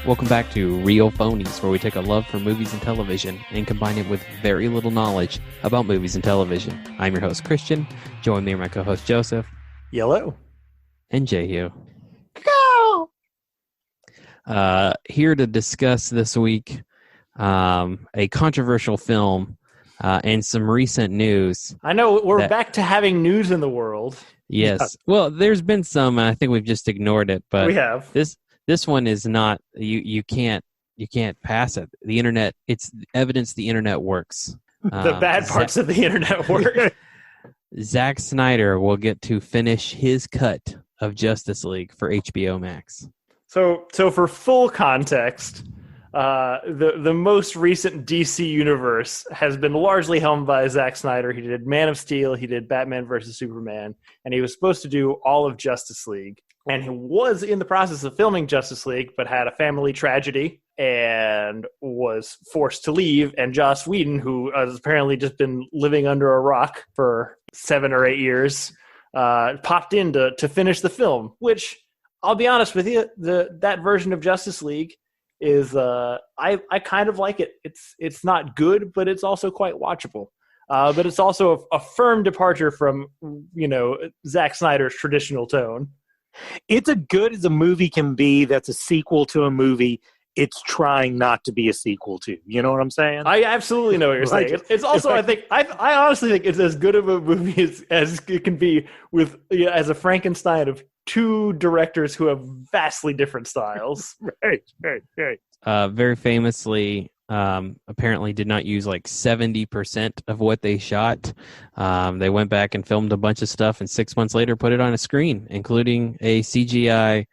Welcome back to Real Phonies, where we take a love for movies and television and combine it with very little knowledge about movies and television. I'm your host, Christian. Join me and my co-host, Joseph. Yellow. And Jehu. Go! Here to discuss this week a controversial film and some recent news. I know we're back to having news in the world. Yes. Yeah. Well, there's been some, and I think we've just ignored it. But we have. This one is not. You can't pass it. The internet. It's evidence the internet works. The bad parts of the internet work. Zack Snyder will get to finish his cut of Justice League for HBO Max. So for full context, the most recent DC universe has been largely helmed by Zack Snyder. He did Man of Steel, he did Batman vs. Superman, and he was supposed to do all of Justice League. And he was in the process of filming Justice League, but had a family tragedy and was forced to leave. And Joss Whedon, who has apparently just been living under a rock for 7 or 8 years, popped in to finish the film, which, I'll be honest with you, that version of Justice League is I kind of like it. It's not good, but it's also quite watchable. But it's also a firm departure from Zack Snyder's traditional tone. It's as good as a movie can be that's a sequel to a movie it's trying not to be a sequel to. You know what I'm saying? I absolutely know what you're saying. It's also, I honestly think it's as good of a movie as it can be with as a Frankenstein of two directors who have vastly different styles. Right. Very famously, apparently did not use like 70% of what they shot. They went back and filmed a bunch of stuff, and 6 months later put it on a screen, including a CGI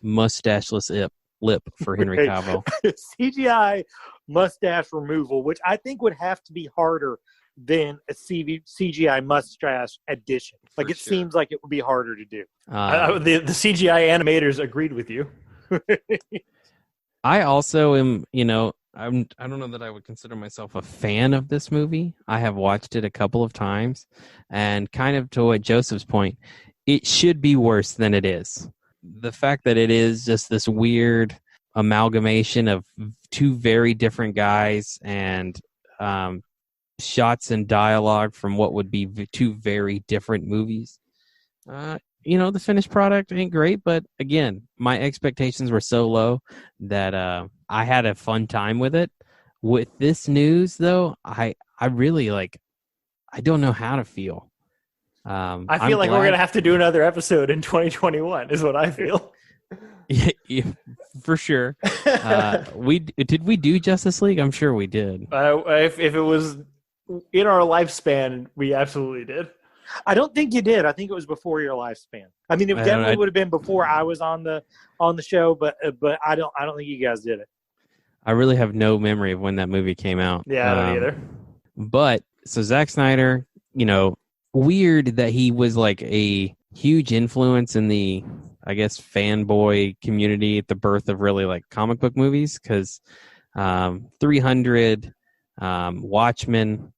mustacheless lip for Henry Cavill. CGI mustache removal, which I think would have to be harder than a CGI mustache addition. Like, it seems like it would be harder to do. The CGI animators agreed with you. I also am, I don't know that I would consider myself a fan of this movie. I have watched it a couple of times, and kind of to what Joseph's point, it should be worse than it is. The fact that it is just this weird amalgamation of two very different guys and shots and dialogue from what would be two very different movies. The finished product ain't great, but again, my expectations were so low that I had a fun time with it. With this news, though, I really I don't know how to feel. I feel like we're going to have to do another episode in 2021 is what I feel. Yeah, for sure. We do Justice League? I'm sure we did. If it was in our lifespan, we absolutely did. I don't think you did. I think it was before your lifespan. I mean, it definitely would have been before I was on the show, but I don't think you guys did it. I really have no memory of when that movie came out. Yeah, I don't either. But so Zack Snyder, weird that he was like a huge influence in the, I guess, fanboy community at the birth of really like comic book movies, because 300, Watchmen,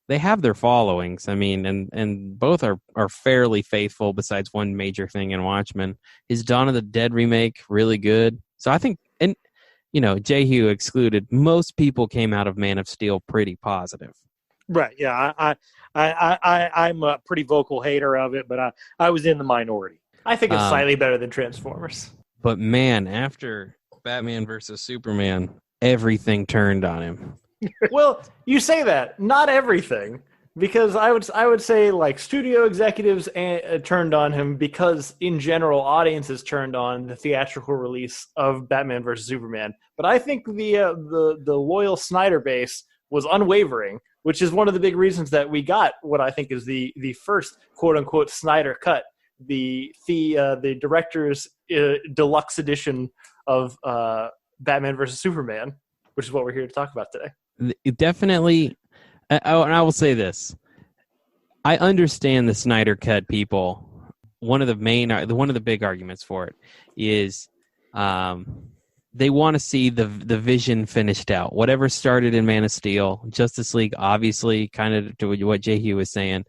they have their followings. I mean, and both are fairly faithful besides one major thing in Watchmen. His Dawn of the Dead remake, really good. So I think, and Jehu excluded, most people came out of Man of Steel pretty positive. Right. Yeah. I'm a pretty vocal hater of it, but I was in the minority. I think it's slightly better than Transformers. But man, after Batman versus Superman, everything turned on him. Well, you say that, not everything, because I would say like studio executives turned on him because in general audiences turned on the theatrical release of Batman versus Superman. But I think the loyal Snyder base was unwavering, which is one of the big reasons that we got what I think is the first quote unquote Snyder cut, the director's deluxe edition of Batman versus Superman, which is what we're here to talk about today. It definitely, and I will say this: I understand the Snyder Cut people. One of the big arguments for it is they want to see the vision finished out. Whatever started in Man of Steel, Justice League, obviously, kind of to what Jehu was saying,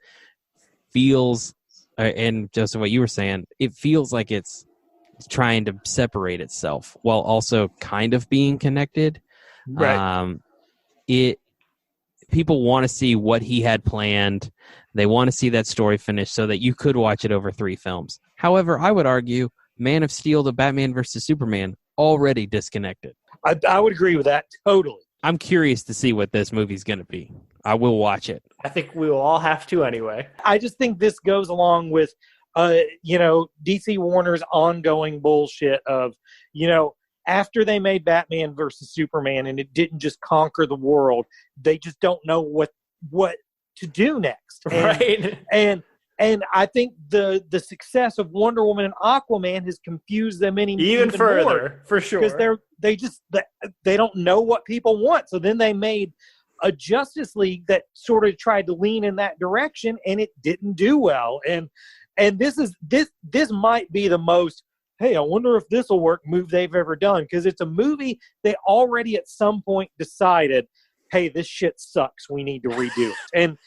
feels, and just what you were saying, it feels like it's trying to separate itself while also kind of being connected. Right. People want to see what he had planned. They want to see that story finished so that you could watch it over 3 films. However, I would argue Man of Steel to Batman versus Superman already disconnected. I would agree with that totally. I'm curious to see what this movie's going to be. I will watch it. I think we will all have to anyway. I just think this goes along with, DC Warner's ongoing bullshit of, after they made Batman versus Superman and it didn't just conquer the world, they just don't know what to do next. Right. And I think the success of Wonder Woman and Aquaman has confused them even further, more, for sure. because they don't know what people want. So then they made a Justice League that sort of tried to lean in that direction, and it didn't do well. And this might be the most, hey, I wonder if this will work move they've ever done, because it's a movie they already at some point decided, hey, this shit sucks, we need to redo it. And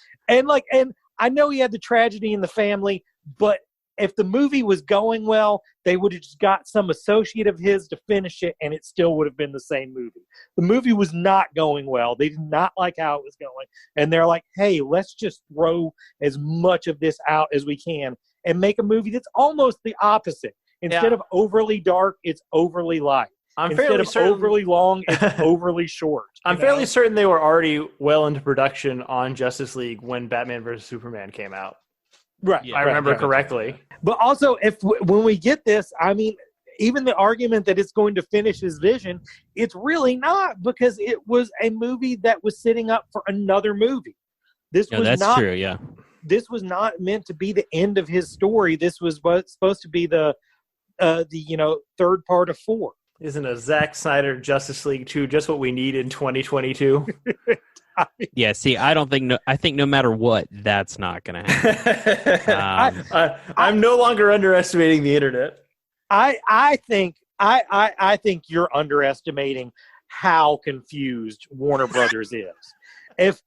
I know he had the tragedy in the family, but if the movie was going well, they would have just got some associate of his to finish it, and it still would have been the same movie. The movie was not going well. They did not like how it was going. And they're like, hey, let's just throw as much of this out as we can and make a movie that's almost the opposite. Instead of overly dark, it's overly light. Instead of overly long, it's overly short. I'm fairly certain they were already well into production on Justice League when Batman vs. Superman came out. Right. I remember correctly. But also, when we get this, I mean, even the argument that it's going to finish his vision, it's really not, because it was a movie that was setting up for another movie. That's true, yeah. This was not meant to be the end of his story. This was supposed to be the third part of 4. Isn't a Zack Snyder Justice League 2 just what we need in 2022? Yeah, see, I think no matter what, that's not going to happen. I'm no longer underestimating the internet. I think you're underestimating how confused Warner Brothers is. If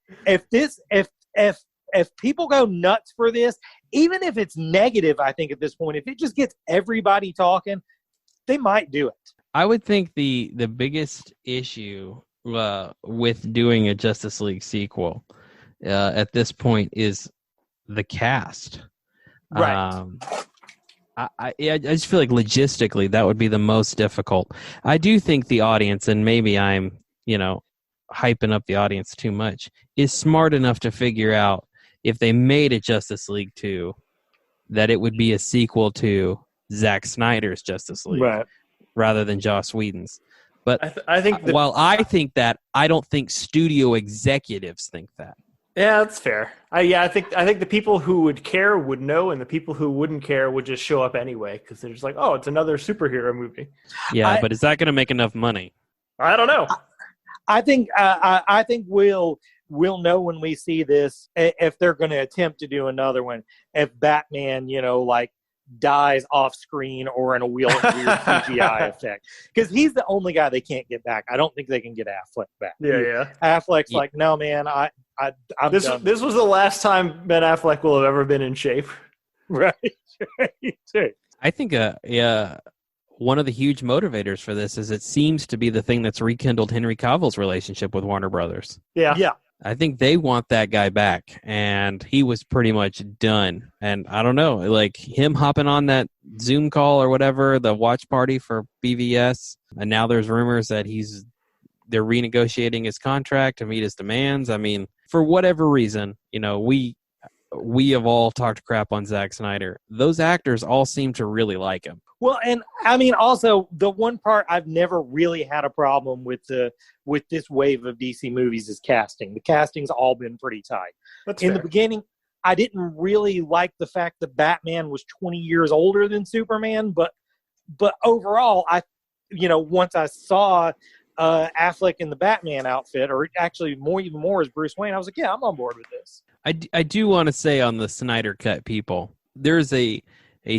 people go nuts for this, even if it's negative, I think at this point, if it just gets everybody talking, they might do it. I would think the biggest issue with doing a Justice League sequel at this point is the cast. Right. I just feel like logistically that would be the most difficult. I do think the audience, and maybe I'm hyping up the audience too much, is smart enough to figure out if they made a Justice League 2, that it would be a sequel to Zack Snyder's Justice League, right, rather than Joss Whedon's. But I think while I think that, I don't think studio executives think that. Yeah, that's fair. I think the people who would care would know, and the people who wouldn't care would just show up anyway, because they're just like, oh, it's another superhero movie. Yeah, but is that going to make enough money? I don't know. I think we'll know when we see this, if they're going to attempt to do another one, if Batman, dies off screen or in a weird CGI effect, because he's the only guy they can't get back. I don't think they can get Affleck back. Yeah. Affleck's like, no, man, I'm done. This was the last time Ben Affleck will have ever been in shape. Right. I think one of the huge motivators for this is it seems to be the thing that's rekindled Henry Cavill's relationship with Warner Brothers. Yeah. I think they want that guy back, and he was pretty much done. And I don't know, like him hopping on that Zoom call or whatever, the watch party for BVS, and now there's rumors that they're renegotiating his contract to meet his demands. I mean, for whatever reason, we have all talked crap on Zack Snyder. Those actors all seem to really like him. Well, and I mean, also the one part I've never really had a problem with this wave of DC movies is casting. The casting's all been pretty tight. That's in fair. The beginning, I didn't really like the fact that Batman was 20 years older than Superman, but overall, once I saw Affleck in the Batman outfit, or actually even more as Bruce Wayne, I was like, yeah, I'm on board with this. I do want to say on the Snyder Cut people, there's a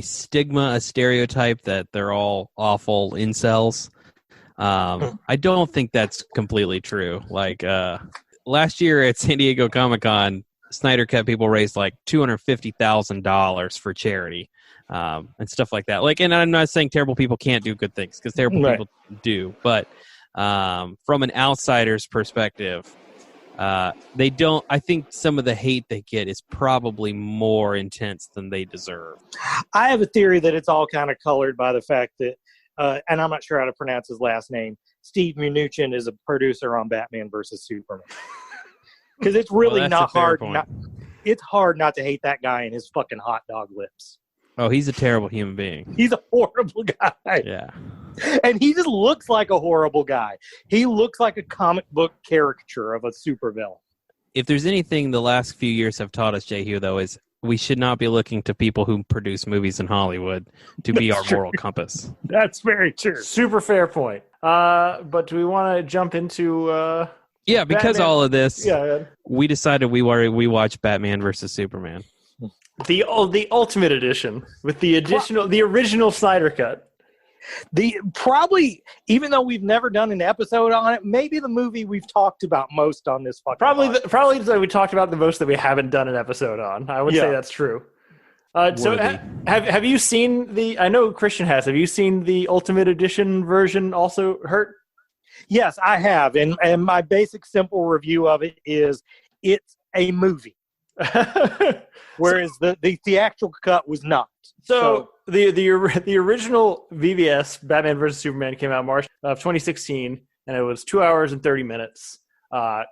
stigma, a stereotype that they're all awful incels. I don't think that's completely true. Like last year at San Diego Comic-Con, Snyder Cut people raised like $250,000 for charity. and stuff like that. Like, and I'm not saying terrible people can't do good things, because terrible Right. people do, but from an outsider's perspective, they don't. I think some of the hate they get is probably more intense than they deserve. I have a theory that it's all kind of colored by the fact that, and I'm not sure how to pronounce his last name, Steve Mnuchin is a producer on Batman versus Superman. Because it's really Well, that's not a fair hard. point. It's hard not to hate that guy and his fucking hot dog lips. Oh, he's a terrible human being. He's a horrible guy. Yeah. And he just looks like a horrible guy. He looks like a comic book caricature of a supervillain. If there's anything the last few years have taught us, Jehu, though, is we should not be looking to people who produce movies in Hollywood to be our moral compass. That's very true. Super fair point. But do we want to jump into... Yeah, because Batman- all of this, Yeah, we decided we watched Batman versus Superman. the Ultimate Edition with the original Snyder Cut. Probably, even though we've never done an episode on it, maybe the movie we've talked about most on this fucking podcast. Probably we talked about the most that we haven't done an episode on. I would say that's true. So have you seen I know Christian has. Have you seen the Ultimate Edition version also, Hurt? Yes, I have. And my basic simple review of it is it's a movie. Whereas the theatrical cut was not. So the original VVS, Batman vs. Superman, came out March of 2016, and it was 2 hours and 30 minutes.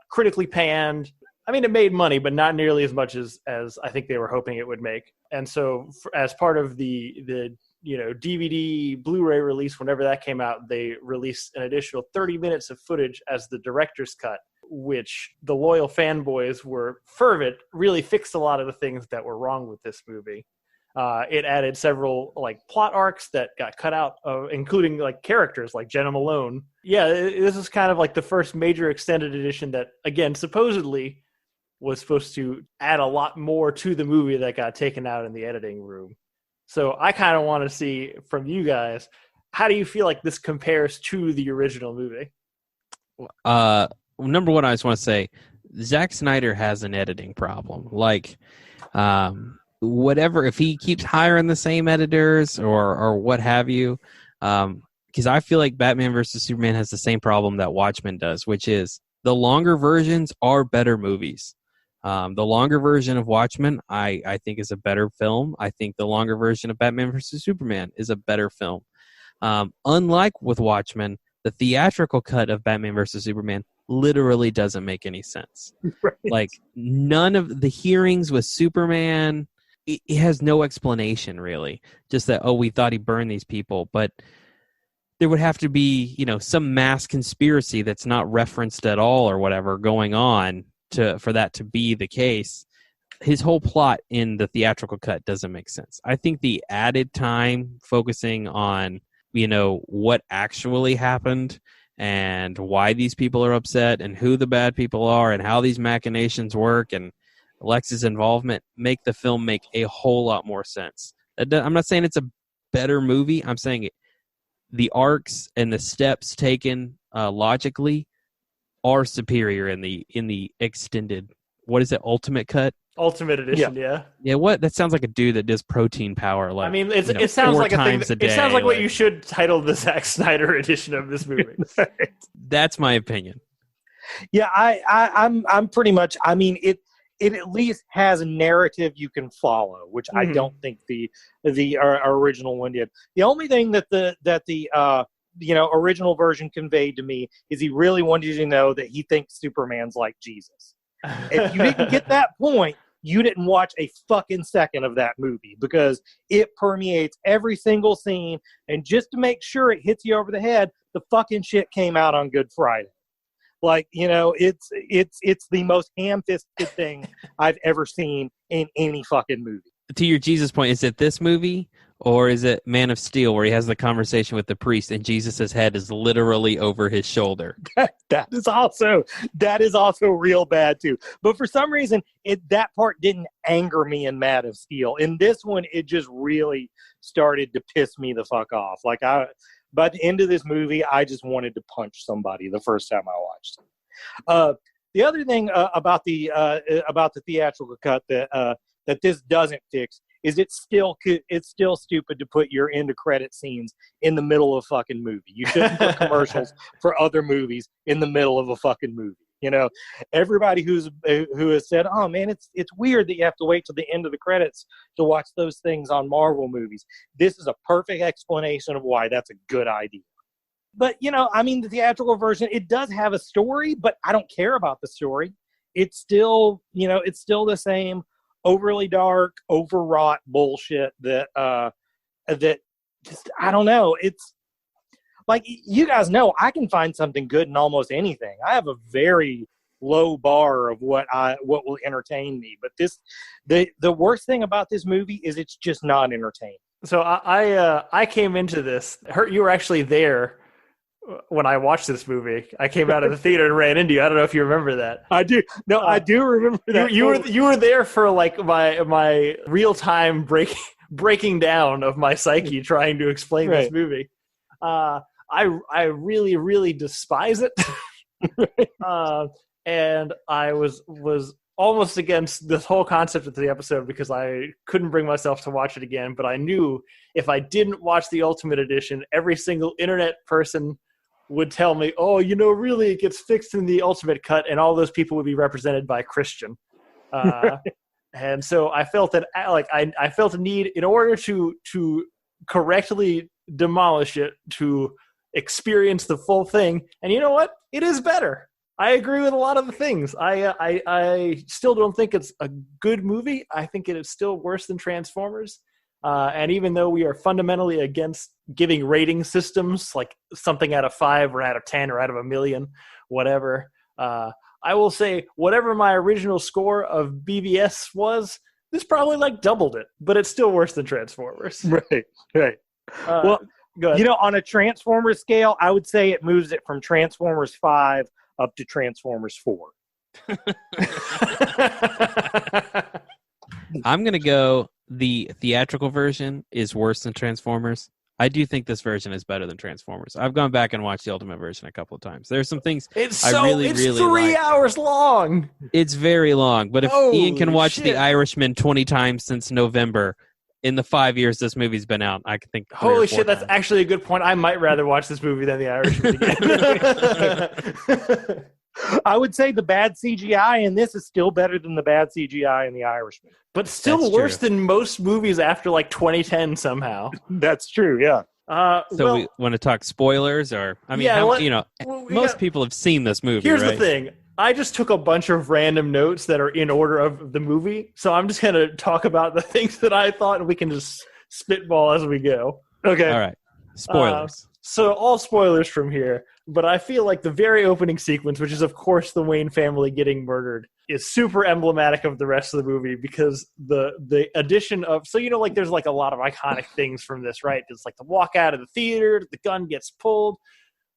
Critically panned. I mean, it made money, but not nearly as much as I think they were hoping it would make. And so as part of the DVD, Blu-ray release, whenever that came out, they released an additional 30 minutes of footage as the director's cut, which the loyal fanboys were fervent, really fixed a lot of the things that were wrong with this movie. It added several plot arcs that got cut out, including characters like Jenna Malone. Yeah, this is kind of the first major extended edition that, again, supposedly was supposed to add a lot more to the movie that got taken out in the editing room. So I kind of want to see from you guys, how do you feel like this compares to the original movie? Number one, I just want to say, Zack Snyder has an editing problem. Whatever, if he keeps hiring the same editors or what have you, because I feel like Batman versus Superman has the same problem that Watchmen does, which is the longer versions are better movies. The longer version of Watchmen, I think, is a better film. I think the longer version of Batman vs. Superman is a better film. Unlike with Watchmen, the theatrical cut of Batman vs. Superman literally doesn't make any sense. Right. None of the hearings with Superman, it has no explanation, really. Just that, we thought he burned these people. But there would have to be, some mass conspiracy that's not referenced at all or whatever going on for that to be the case. His whole plot in the theatrical cut doesn't make sense. I think the added time focusing on, what actually happened and why these people are upset and who the bad people are and how these machinations work and Lex's involvement make the film make a whole lot more sense. I'm not saying it's a better movie. I'm saying the arcs and the steps taken logically are superior in the extended, what is it, Ultimate Cut? Ultimate Edition, yeah. Yeah, what? That sounds like a dude that does protein power. It sounds like a thing. It sounds like what you should title the Zack Snyder edition of this movie. That's my opinion. Yeah, I'm pretty much. I mean, it at least has a narrative you can follow, which I don't think the original one did. The only thing that the original version conveyed to me is he really wanted you to know that he thinks Superman's like Jesus. If you didn't get that point, you didn't watch a fucking second of that movie, because it permeates every single scene. And just to make sure it hits you over the head, the fucking shit came out on Good Friday. It's the most ham-fisted thing I've ever seen in any fucking movie. To your Jesus point, is it this movie or is it Man of Steel where he has the conversation with the priest and Jesus' head is literally over his shoulder? That is also real bad too. But for some reason, that part didn't anger me in Man of Steel. In this one, it just really started to piss me the fuck off. By the end of this movie, I just wanted to punch somebody the first time I watched it. The other thing about the theatrical cut that this doesn't fix is it's still stupid to put your end of credit scenes in the middle of a fucking movie. You shouldn't put commercials for other movies in the middle of a fucking movie. You know, everybody who has said, "Oh man, it's weird that you have to wait till the end of the credits to watch those things on Marvel movies." This is a perfect explanation of why that's a good idea. But, you know, I mean, the theatrical version, it does have a story, but I don't care about the story. It's still, you know, it's still the same overly dark, overwrought bullshit that just, I don't know. It's like, you guys know, I can find something good in almost anything. I have a very low bar of what will entertain me. But the worst thing about this movie is it's just not entertaining. So I came into this. You were actually there when I watched this movie. I came out of the theater and ran into you. I don't know if you remember that. I do. No, I do remember that. You were there for like my real time breaking down of my psyche trying to explain this movie. I really, really despise it. And I was almost against this whole concept of the episode because I couldn't bring myself to watch it again. But I knew if I didn't watch the Ultimate Edition, every single internet person would tell me, "Oh, you know, really, it gets fixed in the Ultimate Cut," and all those people would be represented by Christian. And so I felt that, like, I felt a need in order to correctly demolish it, to experience the full thing. And you know what? It is better. I agree with a lot of the things. I still don't think it's a good movie. I think it is still worse than Transformers. And even though we are fundamentally against giving rating systems, like something out of 5 or out of 10 or out of 1,000,000, whatever, I will say whatever my original score of BVS was, this probably like doubled it, but it's still worse than Transformers. Right. Well, you know, on a Transformers scale, I would say it moves it from Transformers 5 up to Transformers 4. I'm going to go the theatrical version is worse than Transformers. I do think this version is better than Transformers. I've gone back and watched the Ultimate version a couple of times. There's some things it's 3 hours long. It's very long. But if Ian can watch The Irishman 20 times since November, in the 5 years this movie's been out, I can think. Holy shit, that's actually a good point. I might rather watch this movie than The Irishman again. I would say the bad CGI in this is still better than the bad CGI in The Irishman. But still worse than most movies after like 2010 somehow. That's true, yeah. So we want to talk spoilers, or I mean, most people have seen this movie. Here's right? the thing: I just took a bunch of random notes that are in order of the movie, so I'm just going to talk about the things that I thought, and we can just spitball as we go. Okay. All right. Spoilers. So all spoilers from here, but I feel like the very opening sequence, which is of course the Wayne family getting murdered, is super emblematic of the rest of the movie because the addition of, so, you know, like there's like a lot of iconic things from this, right? It's like the walk out of the theater, the gun gets pulled,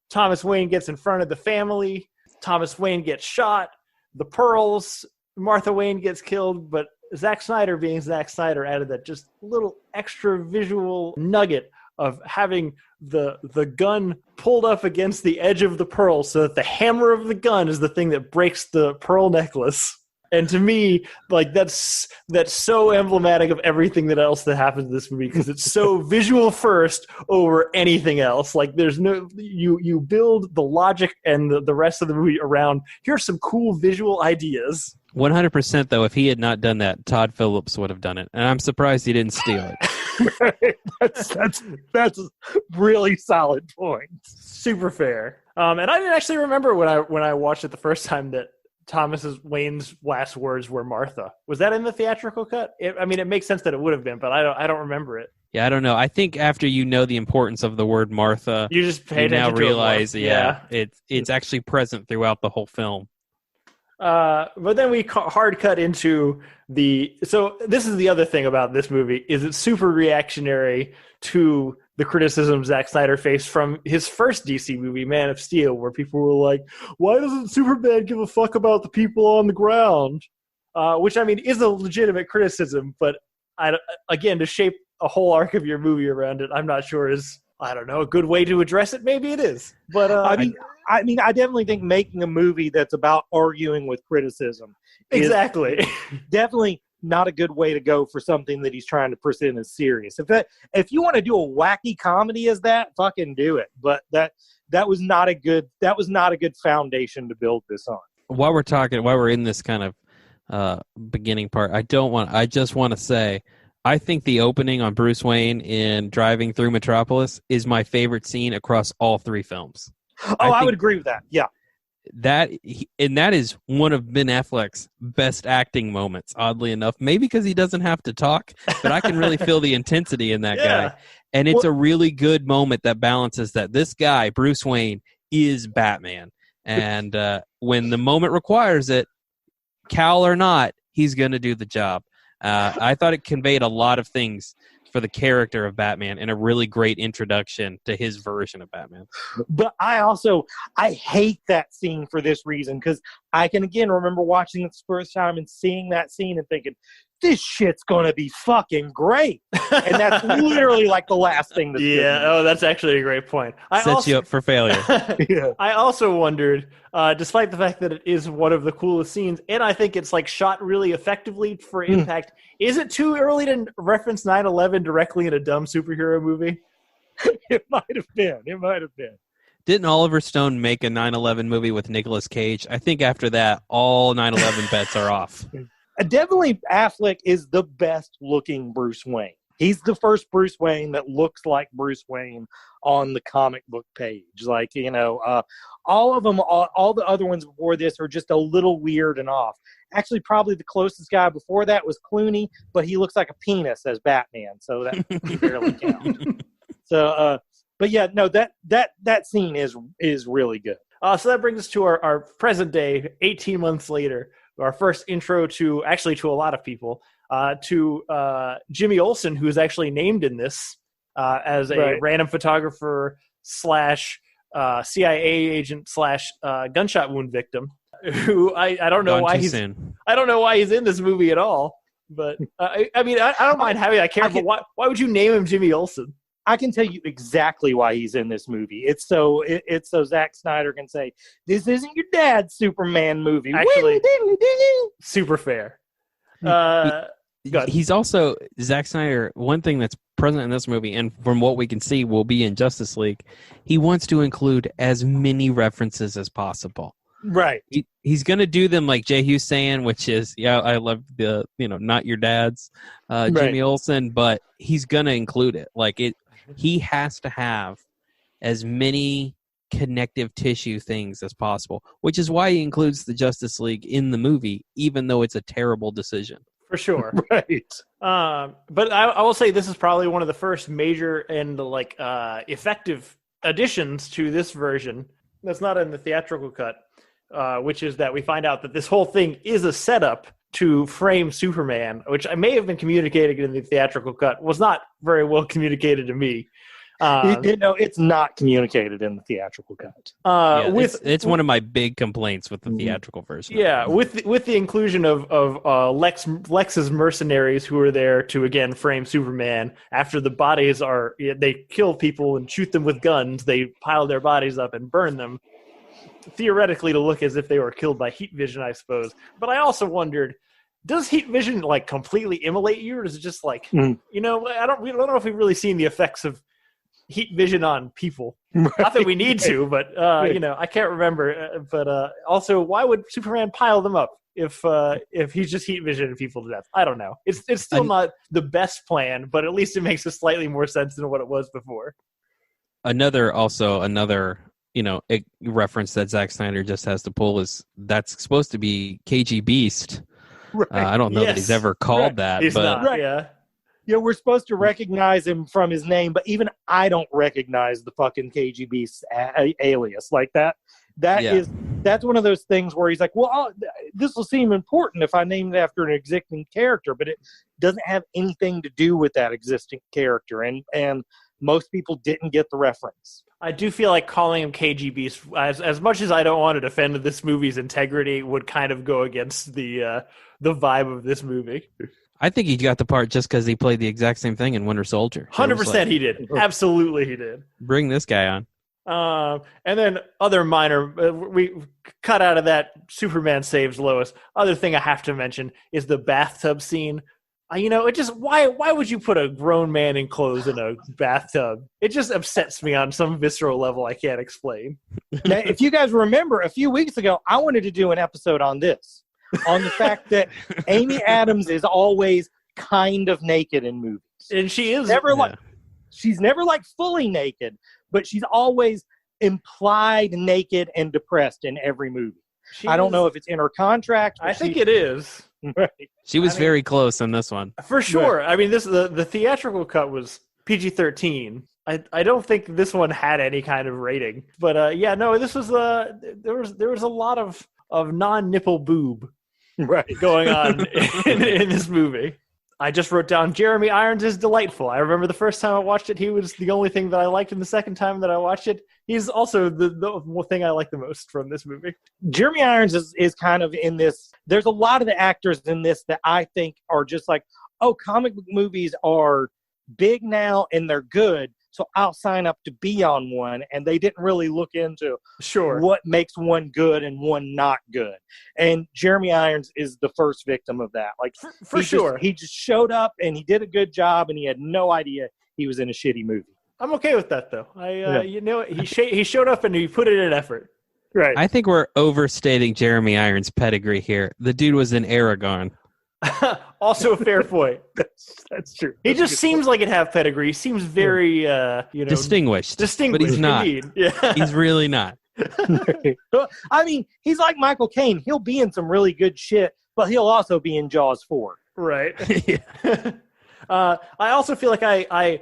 Thomas Wayne gets in front of the family, Thomas Wayne gets shot, the pearls, Martha Wayne gets killed, but Zack Snyder being Zack Snyder added that just little extra visual nugget of having the gun pulled up against the edge of the pearl so that the hammer of the gun is the thing that breaks the pearl necklace. And to me, like that's so emblematic of everything that else that happens in this movie because it's so visual first over anything else. Like there's no you build the logic and the rest of the movie around here's some cool visual ideas. 100% though, if he had not done that, Todd Phillips would have done it, and I'm surprised he didn't steal it. That's really solid point. Super fair. And I didn't actually remember when I watched it the first time that Thomas Wayne's last words were Martha. Was that in the theatrical cut? I mean, it makes sense that it would have been, but I don't remember it. Yeah, I don't know. I think after you know the importance of the word Martha, you just pay attention now realize, it's actually present throughout the whole film. But then we hard cut into so this is the other thing about this movie is it's super reactionary to the criticism Zack Snyder faced from his first DC movie, Man of Steel, where people were like, why doesn't Superman give a fuck about the people on the ground? Which, I mean, is a legitimate criticism, but again, to shape a whole arc of your movie around it, I'm not sure is, I don't know, a good way to address it. Maybe it is. But I mean, I definitely think making a movie that's about arguing with criticism exactly definitely not a good way to go for something that he's trying to present as serious. If you want to do a wacky comedy as that, fucking do it. But that was not a good foundation to build this on. While we're in this kind of beginning part, I just want to say, I think the opening on Bruce Wayne in driving through Metropolis is my favorite scene across all three films. I would agree with that. Yeah. That is one of Ben Affleck's best acting moments, oddly enough. Maybe because he doesn't have to talk, but I can really feel the intensity in that guy. And it's a really good moment that balances that this guy, Bruce Wayne, is Batman. And when the moment requires it, cowl or not, he's going to do the job. I thought it conveyed a lot of things for the character of Batman and a really great introduction to his version of Batman. But I hate that scene for this reason, because I can again remember watching it the first time and seeing that scene and thinking, this shit's gonna be fucking great. And that's literally like the last thing that's that's actually a great point. Sets you up for failure. Yeah. I also wondered, despite the fact that it is one of the coolest scenes, and I think it's like shot really effectively for impact, is it too early to reference 9/11 directly in a dumb superhero movie? It might have been. Didn't Oliver Stone make a 9/11 movie with Nicolas Cage? I think after that, all 9/11 bets are off. Definitely Affleck is the best looking Bruce Wayne. He's the first Bruce Wayne that looks like Bruce Wayne on the comic book page. Like, all of them, all the other ones before this are just a little weird and off. Actually, probably the closest guy before that was Clooney, but he looks like a penis as Batman, so that barely counts. So, but yeah, no, that scene is really good. So that brings us to our present day, 18 months later. Our first intro to a lot of people, to Jimmy Olsen, who is actually named in this as a random photographer / CIA agent / gunshot wound victim. Who I don't know why he's in this movie at all. But I don't mind having that character. But why would you name him Jimmy Olsen? I can tell you exactly why he's in this movie. It's so Zack Snyder can say, "This isn't your dad's Superman movie." Actually, super fair. He's also Zack Snyder. One thing that's present in this movie, and from what we can see, will be in Justice League. He wants to include as many references as possible. Right. He's going to do them like Jay Hughes saying, which is, I love the not your dad's Jimmy Olsen, but he's going to include it. Like it. He has to have as many connective tissue things as possible, which is why he includes the Justice League in the movie, even though it's a terrible decision. For sure. Right. But I will say this is probably one of the first major and effective additions to this version that's not in the theatrical cut, which is that we find out that this whole thing is a setup to frame Superman, which I may have been communicated in the theatrical cut, was not very well communicated to me. It's not communicated in the theatrical cut. It's one of my big complaints with the theatrical version. Yeah, with the inclusion of Lex's mercenaries who are there to again frame Superman after the bodies they kill people and shoot them with guns. They pile their bodies up and burn them, theoretically to look as if they were killed by heat vision, I suppose. But I also wondered, does heat vision completely immolate you, or is it just I don't know if we've really seen the effects of heat vision on people. Right. Not that we need to, but I can't remember. But also, why would Superman pile them up if he's just heat visioning people to death? I don't know. It's still not the best plan, but at least it makes a slightly more sense than what it was before. Another a reference that Zack Snyder just has to pull is that's supposed to be KG Beast. Right. I don't know that he's ever called that. He's but not, yeah. Yeah, we're supposed to recognize him from his name, but even I don't recognize the fucking KG Beast alias like that. That's one of those things where he's like, well, this will seem important if I named it after an existing character, but it doesn't have anything to do with that existing character, and most people didn't get the reference. I do feel like calling him KG Beast, as much as I don't want to defend this movie's integrity, would kind of go against the vibe of this movie. I think he got the part just because he played the exact same thing in Winter Soldier. 100% he did. Absolutely he did. Bring this guy on. And then other minor, we cut out of that Superman saves Lois. Other thing I have to mention is the bathtub scene. It just why would you put a grown man in clothes in a bathtub? It just upsets me on some visceral level I can't explain. Now, if you guys remember, a few weeks ago, I wanted to do an episode on this, on the fact that Amy Adams is always kind of naked in movies, and she is she's never like fully naked, but she's always implied naked and depressed in every movie. I don't know if it's in her contract. I think it is. Right. She was very close on this one. For sure. Right. I mean, the theatrical cut was PG-13. I don't think this one had any kind of rating. But this was there was a lot of non-nipple boob going on in this movie. I just wrote down Jeremy Irons is delightful. I remember the first time I watched it, he was the only thing that I liked, and the second time that I watched it, he's also the thing I like the most from this movie. Jeremy Irons is kind of in this. There's a lot of the actors in this that I think are just like, oh, comic book movies are big now and they're good, so I'll sign up to be on one. And they didn't really look into what makes one good and one not good. And Jeremy Irons is the first victim of that. Like for sure, he just showed up and he did a good job, and he had no idea he was in a shitty movie. I'm okay with that though. He showed up and he put in an effort. Right. I think we're overstating Jeremy Irons' pedigree here. The dude was in Aragon. Also a fair point. That's true. He just seems like he'd have pedigree. He seems very, distinguished. Distinguished, but he's not. Indeed. Yeah. He's really not. I mean, he's like Michael Caine. He'll be in some really good shit, but he'll also be in Jaws 4. Right. I also feel like I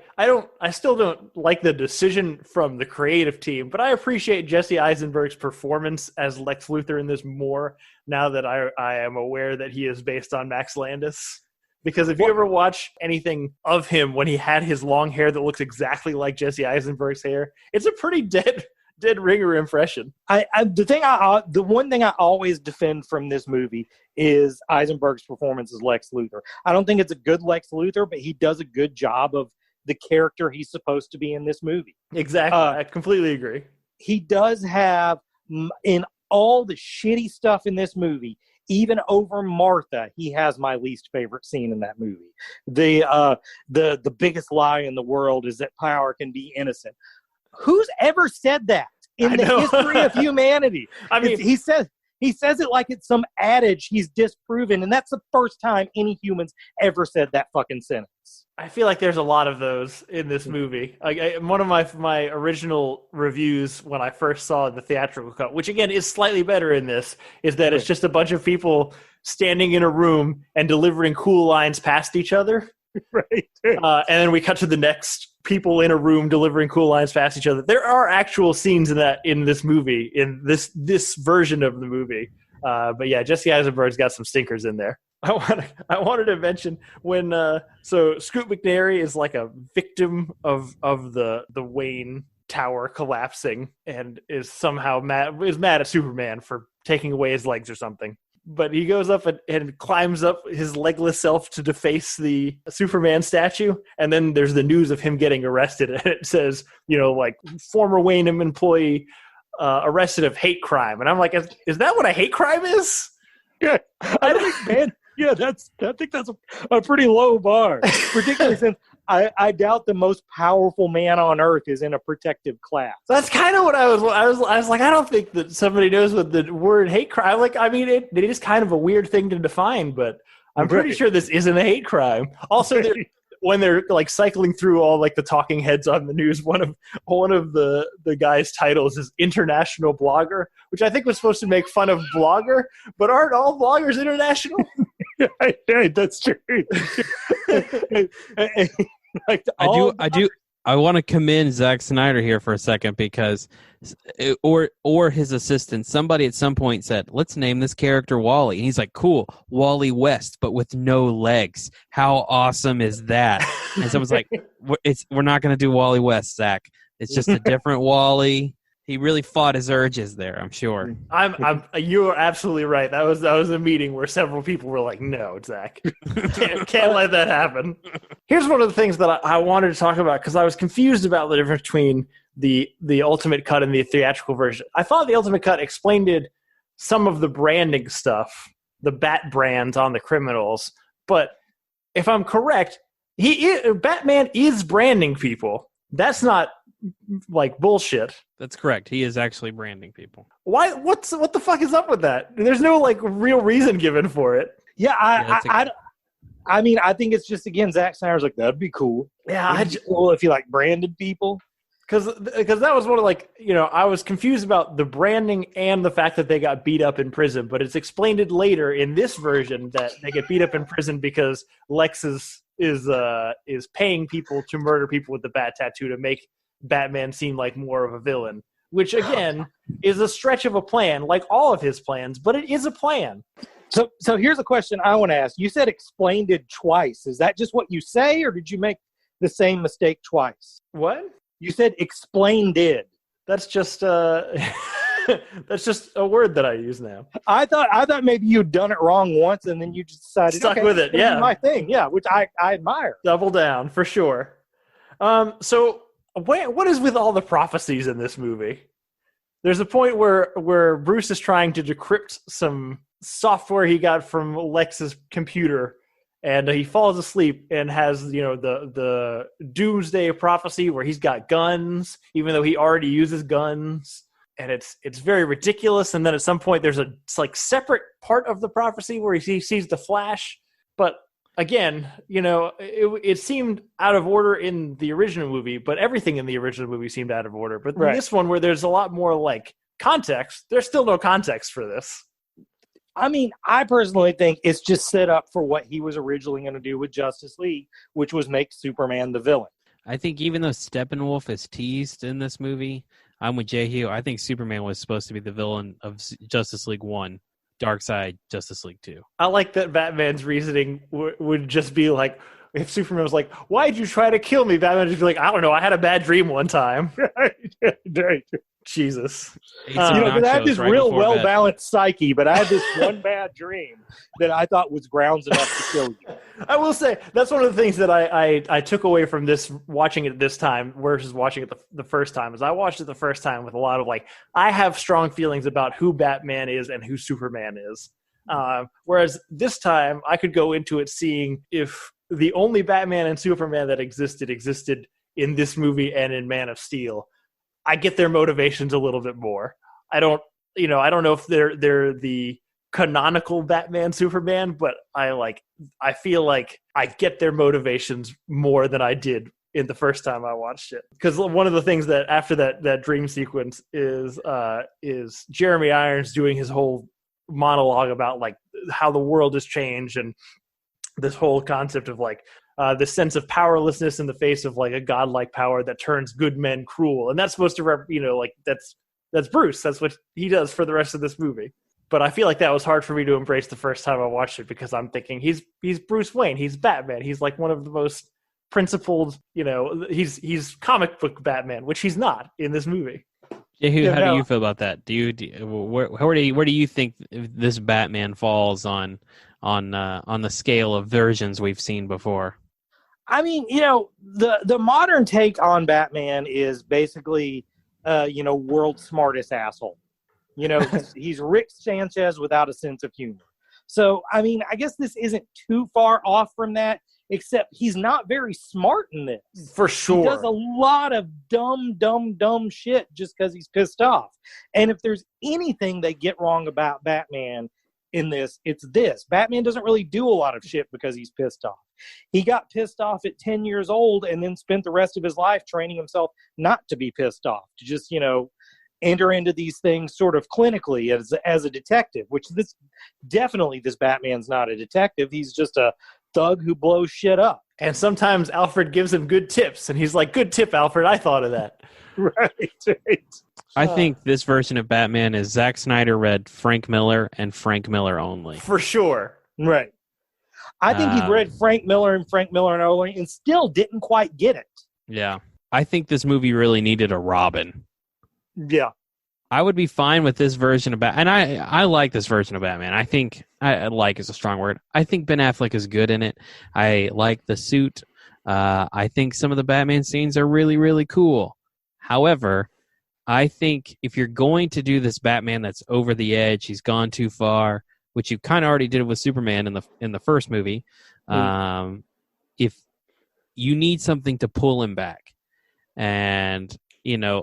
still don't like the decision from the creative team, but I appreciate Jesse Eisenberg's performance as Lex Luthor in this more now that I am aware that he is based on Max Landis. Because if you ever watch anything of him when he had his long hair that looks exactly like Jesse Eisenberg's hair, it's a pretty dead ringer impression. The one thing I always defend from this movie is Eisenberg's performance as Lex Luthor. I don't think it's a good Lex Luthor, but he does a good job of the character he's supposed to be in this movie. Exactly. I completely agree. He does have, in all the shitty stuff in this movie, even over Martha, he has my least favorite scene in that movie. The biggest lie in the world is that power can be innocent. Who's ever said that in the history of humanity? I mean, he says it like it's some adage he's disproven, and that's the first time any humans ever said that fucking sentence. I feel like there's a lot of those in this movie. One of my original reviews when I first saw the theatrical cut, which again is slightly better in this, is that it's just a bunch of people standing in a room and delivering cool lines past each other. Right. And then we cut to the next people in a room delivering cool lines past each other. There are actual scenes in this movie, in this version of the movie. But yeah, Jesse Eisenberg's got some stinkers in there. I wanted to mention when so Scoot McNairy is like a victim of the Wayne Tower collapsing and is somehow mad at Superman for taking away his legs or something. But he goes up and climbs up his legless self to deface the Superman statue. And then there's the news of him getting arrested. And it says, like former Wayne employee arrested of hate crime. And I'm like, is that what a hate crime is? Yeah, I think, man. Yeah, I think that's a pretty low bar, particularly since I doubt the most powerful man on earth is in a protective class. That's kind of what I was like. I don't think that somebody knows what the word hate crime. Like, I mean, it is kind of a weird thing to define, but I'm pretty sure this isn't a hate crime. Also, when they're like cycling through all like the talking heads on the news, one of the guy's titles is international blogger, which I think was supposed to make fun of blogger, but aren't all bloggers international? Yeah, that's true. I want to commend Zack Snyder here for a second because, or his assistant, somebody at some point said, let's name this character Wally. And he's like, cool, Wally West, but with no legs. How awesome is that? And someone's like, we're not going to do Wally West, Zach. It's just a different Wally. He really fought his urges there, I'm sure. You're absolutely right. That was a meeting where several people were like, "No, Zach, can't let that happen." Here's one of the things that I wanted to talk about because I was confused about the difference between the ultimate cut and the theatrical version. I thought the ultimate cut explained some of the branding stuff, the bat brands on the criminals. But if I'm correct, Batman is branding people. That's not like bullshit. That's correct. He is actually branding people. Why? What the fuck is up with that? There's no like real reason given for it. Yeah, I mean, I think it's just, again, Zack Snyder's like, that'd be cool. Yeah, it'd be cool if you like branded people. Because that was one of like, I was confused about the branding and the fact that they got beat up in prison, but it's explained it later in this version that they get beat up in prison because Lex is paying people to murder people with the bat tattoo to make Batman seem like more of a villain, which again is a stretch of a plan, like all of his plans, but it is a plan. So here's a question I want to ask. You said explained it twice. Is that just what you say, or did you make the same mistake twice? What? You said explained it. That's just that's just a word that I use now. I thought maybe you'd done it wrong once and then you just decided stuck with it. Yeah, my thing. Yeah, which I admire. Double down for sure. So what is with all the prophecies in this movie? There's a point where Bruce is trying to decrypt some software he got from Lex's computer, and he falls asleep and has the doomsday prophecy where he's got guns even though he already uses guns, and it's very ridiculous. And then at some point there's a separate part of the prophecy where he sees the Flash, but again, it seemed out of order in the original movie, but everything in the original movie seemed out of order. But in this one, where there's a lot more like context, there's still no context for this. I mean, I personally think it's just set up for what he was originally going to do with Justice League, which was make Superman the villain. I think even though Steppenwolf is teased in this movie, I'm with Jehu. I think Superman was supposed to be the villain of Justice League 1, Darkseid, Justice League 2. I like that Batman's reasoning would just be like, if Superman was like, why'd you try to kill me? Batman would just be like, I don't know, I had a bad dream one time. Jesus. I had this real well-balanced psyche, but I had this one bad dream that I thought was grounds enough to kill you. I will say, that's one of the things that I took away from this, watching it this time versus watching it the first time, is I watched it the first time with a lot of I have strong feelings about who Batman is and who Superman is. Whereas this time, I could go into it seeing if the only Batman and Superman that existed in this movie and in Man of Steel. I get their motivations a little bit more. I don't know if they're the canonical Batman Superman, but I feel like I get their motivations more than I did in the first time I watched it. Because one of the things that after that dream sequence is Jeremy Irons doing his whole monologue about how the world has changed, and this whole concept of the sense of powerlessness in the face of a godlike power that turns good men cruel. And that's supposed to that's Bruce. That's what he does for the rest of this movie. But I feel like that was hard for me to embrace the first time I watched it, because I'm thinking he's Bruce Wayne. He's Batman. He's one of the most principled, he's comic book Batman, which he's not in this movie. Yeah, how do you feel about that? Where do you think this Batman falls on the scale of versions we've seen before? I mean, the modern take on Batman is basically, world's smartest asshole. He's Rick Sanchez without a sense of humor. So, I mean, I guess this isn't too far off from that, except he's not very smart in this. For sure. He does a lot of dumb shit just because he's pissed off. And if there's anything they get wrong about Batman in this, it's this. Batman doesn't really do a lot of shit because he's pissed off. He got pissed off at 10 years old and then spent the rest of his life training himself not to be pissed off, to just, enter into these things sort of clinically as a detective, which this Batman's not a detective. He's just a thug who blows shit up. And sometimes Alfred gives him good tips, and he's like, good tip, Alfred. I thought of that. Right. I think this version of Batman is Zack Snyder read Frank Miller and Frank Miller only. For sure. Right. I think he read Frank Miller and only and still didn't quite get it. Yeah. I think this movie really needed a Robin. Yeah. I would be fine with this version of Batman. And I like this version of Batman. I think, I like is a strong word. I think Ben Affleck is good in it. I like the suit. I think some of the Batman scenes are really, really cool. However, I think if you're going to do this Batman that's over the edge, he's gone too far, which you kind of already did with Superman in the first movie. If you need something to pull him back, and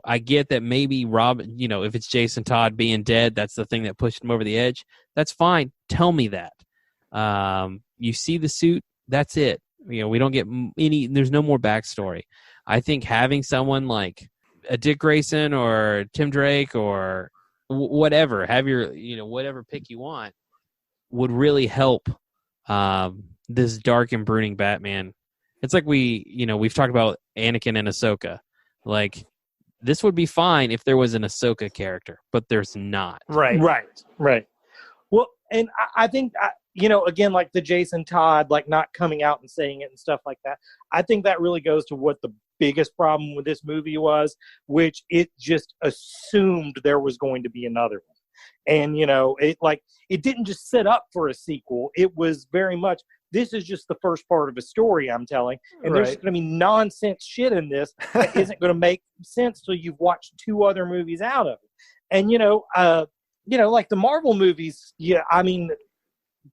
I get that maybe Robin, if it's Jason Todd being dead, that's the thing that pushed him over the edge. That's fine. Tell me that. You see the suit, that's it. We don't get there's no more backstory. I think having someone like a Dick Grayson or Tim Drake or whatever, have your, whatever pick you want, would really help this dark and brooding Batman. It's like we've talked about Anakin and Ahsoka. Like, this would be fine if there was an Ahsoka character, but there's not. Right. Well, and I think, again, like the Jason Todd, like not coming out and saying it and stuff like that, I think that really goes to what the biggest problem with this movie was, which it just assumed there was going to be another one. And, it didn't just set up for a sequel. It was very much, this is just the first part of a story I'm telling. And there's going to be nonsense shit in this that isn't going to make sense till you've watched 2 other movies out of it. And, like the Marvel movies,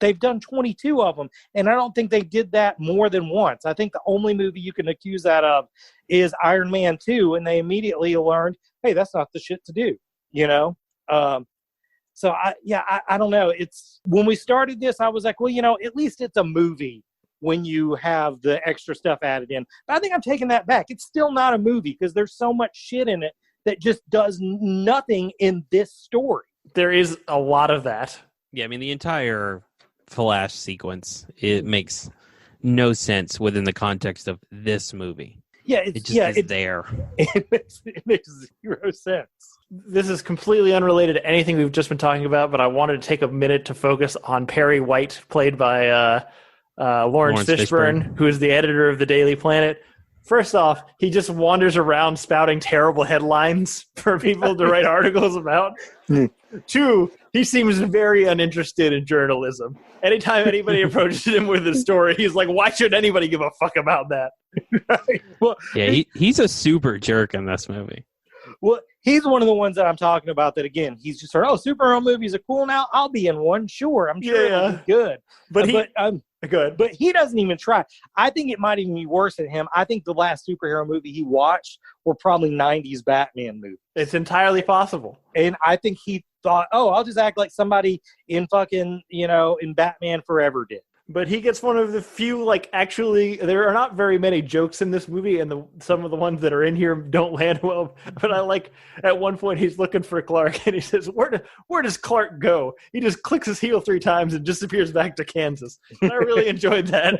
they've done 22 of them, and I don't think they did that more than once. I think the only movie you can accuse that of is Iron Man 2, and they immediately learned, hey, that's not the shit to do, So I don't know. It's when we started this, I was like, well, at least it's a movie when you have the extra stuff added in. But I think I'm taking that back. It's still not a movie because there's so much shit in it that just does nothing in this story. There is a lot of that. Yeah, I mean, the entire Flash sequence, it makes no sense within the context of this movie. Yeah, it just is there. It makes zero sense. This is completely unrelated to anything we've just been talking about, but I wanted to take a minute to focus on Perry White, played by Lawrence Fishburne, who is the editor of the Daily Planet. First off, he just wanders around spouting terrible headlines for people to write articles about. 2, he seems very uninterested in journalism. Anytime anybody approaches him with a story, he's like, why should anybody give a fuck about that? Well, yeah, he's a super jerk in this movie. Well, he's one of the ones that I'm talking about that, again, he's just heard, superhero movies are cool now. I'll be in one. Sure. I'm sure it'll be good. But he doesn't even try. I think it might even be worse than him. I think the last superhero movie he watched were probably 90s Batman movies. It's entirely possible. And I think he thought, I'll just act like somebody in fucking, in Batman Forever did. But he gets one of the few, actually, there are not very many jokes in this movie, and some of the ones that are in here don't land well. But I like, at one point, he's looking for Clark, and he says, where does Clark go? He just clicks his heel 3 times and disappears back to Kansas. And I really enjoyed that.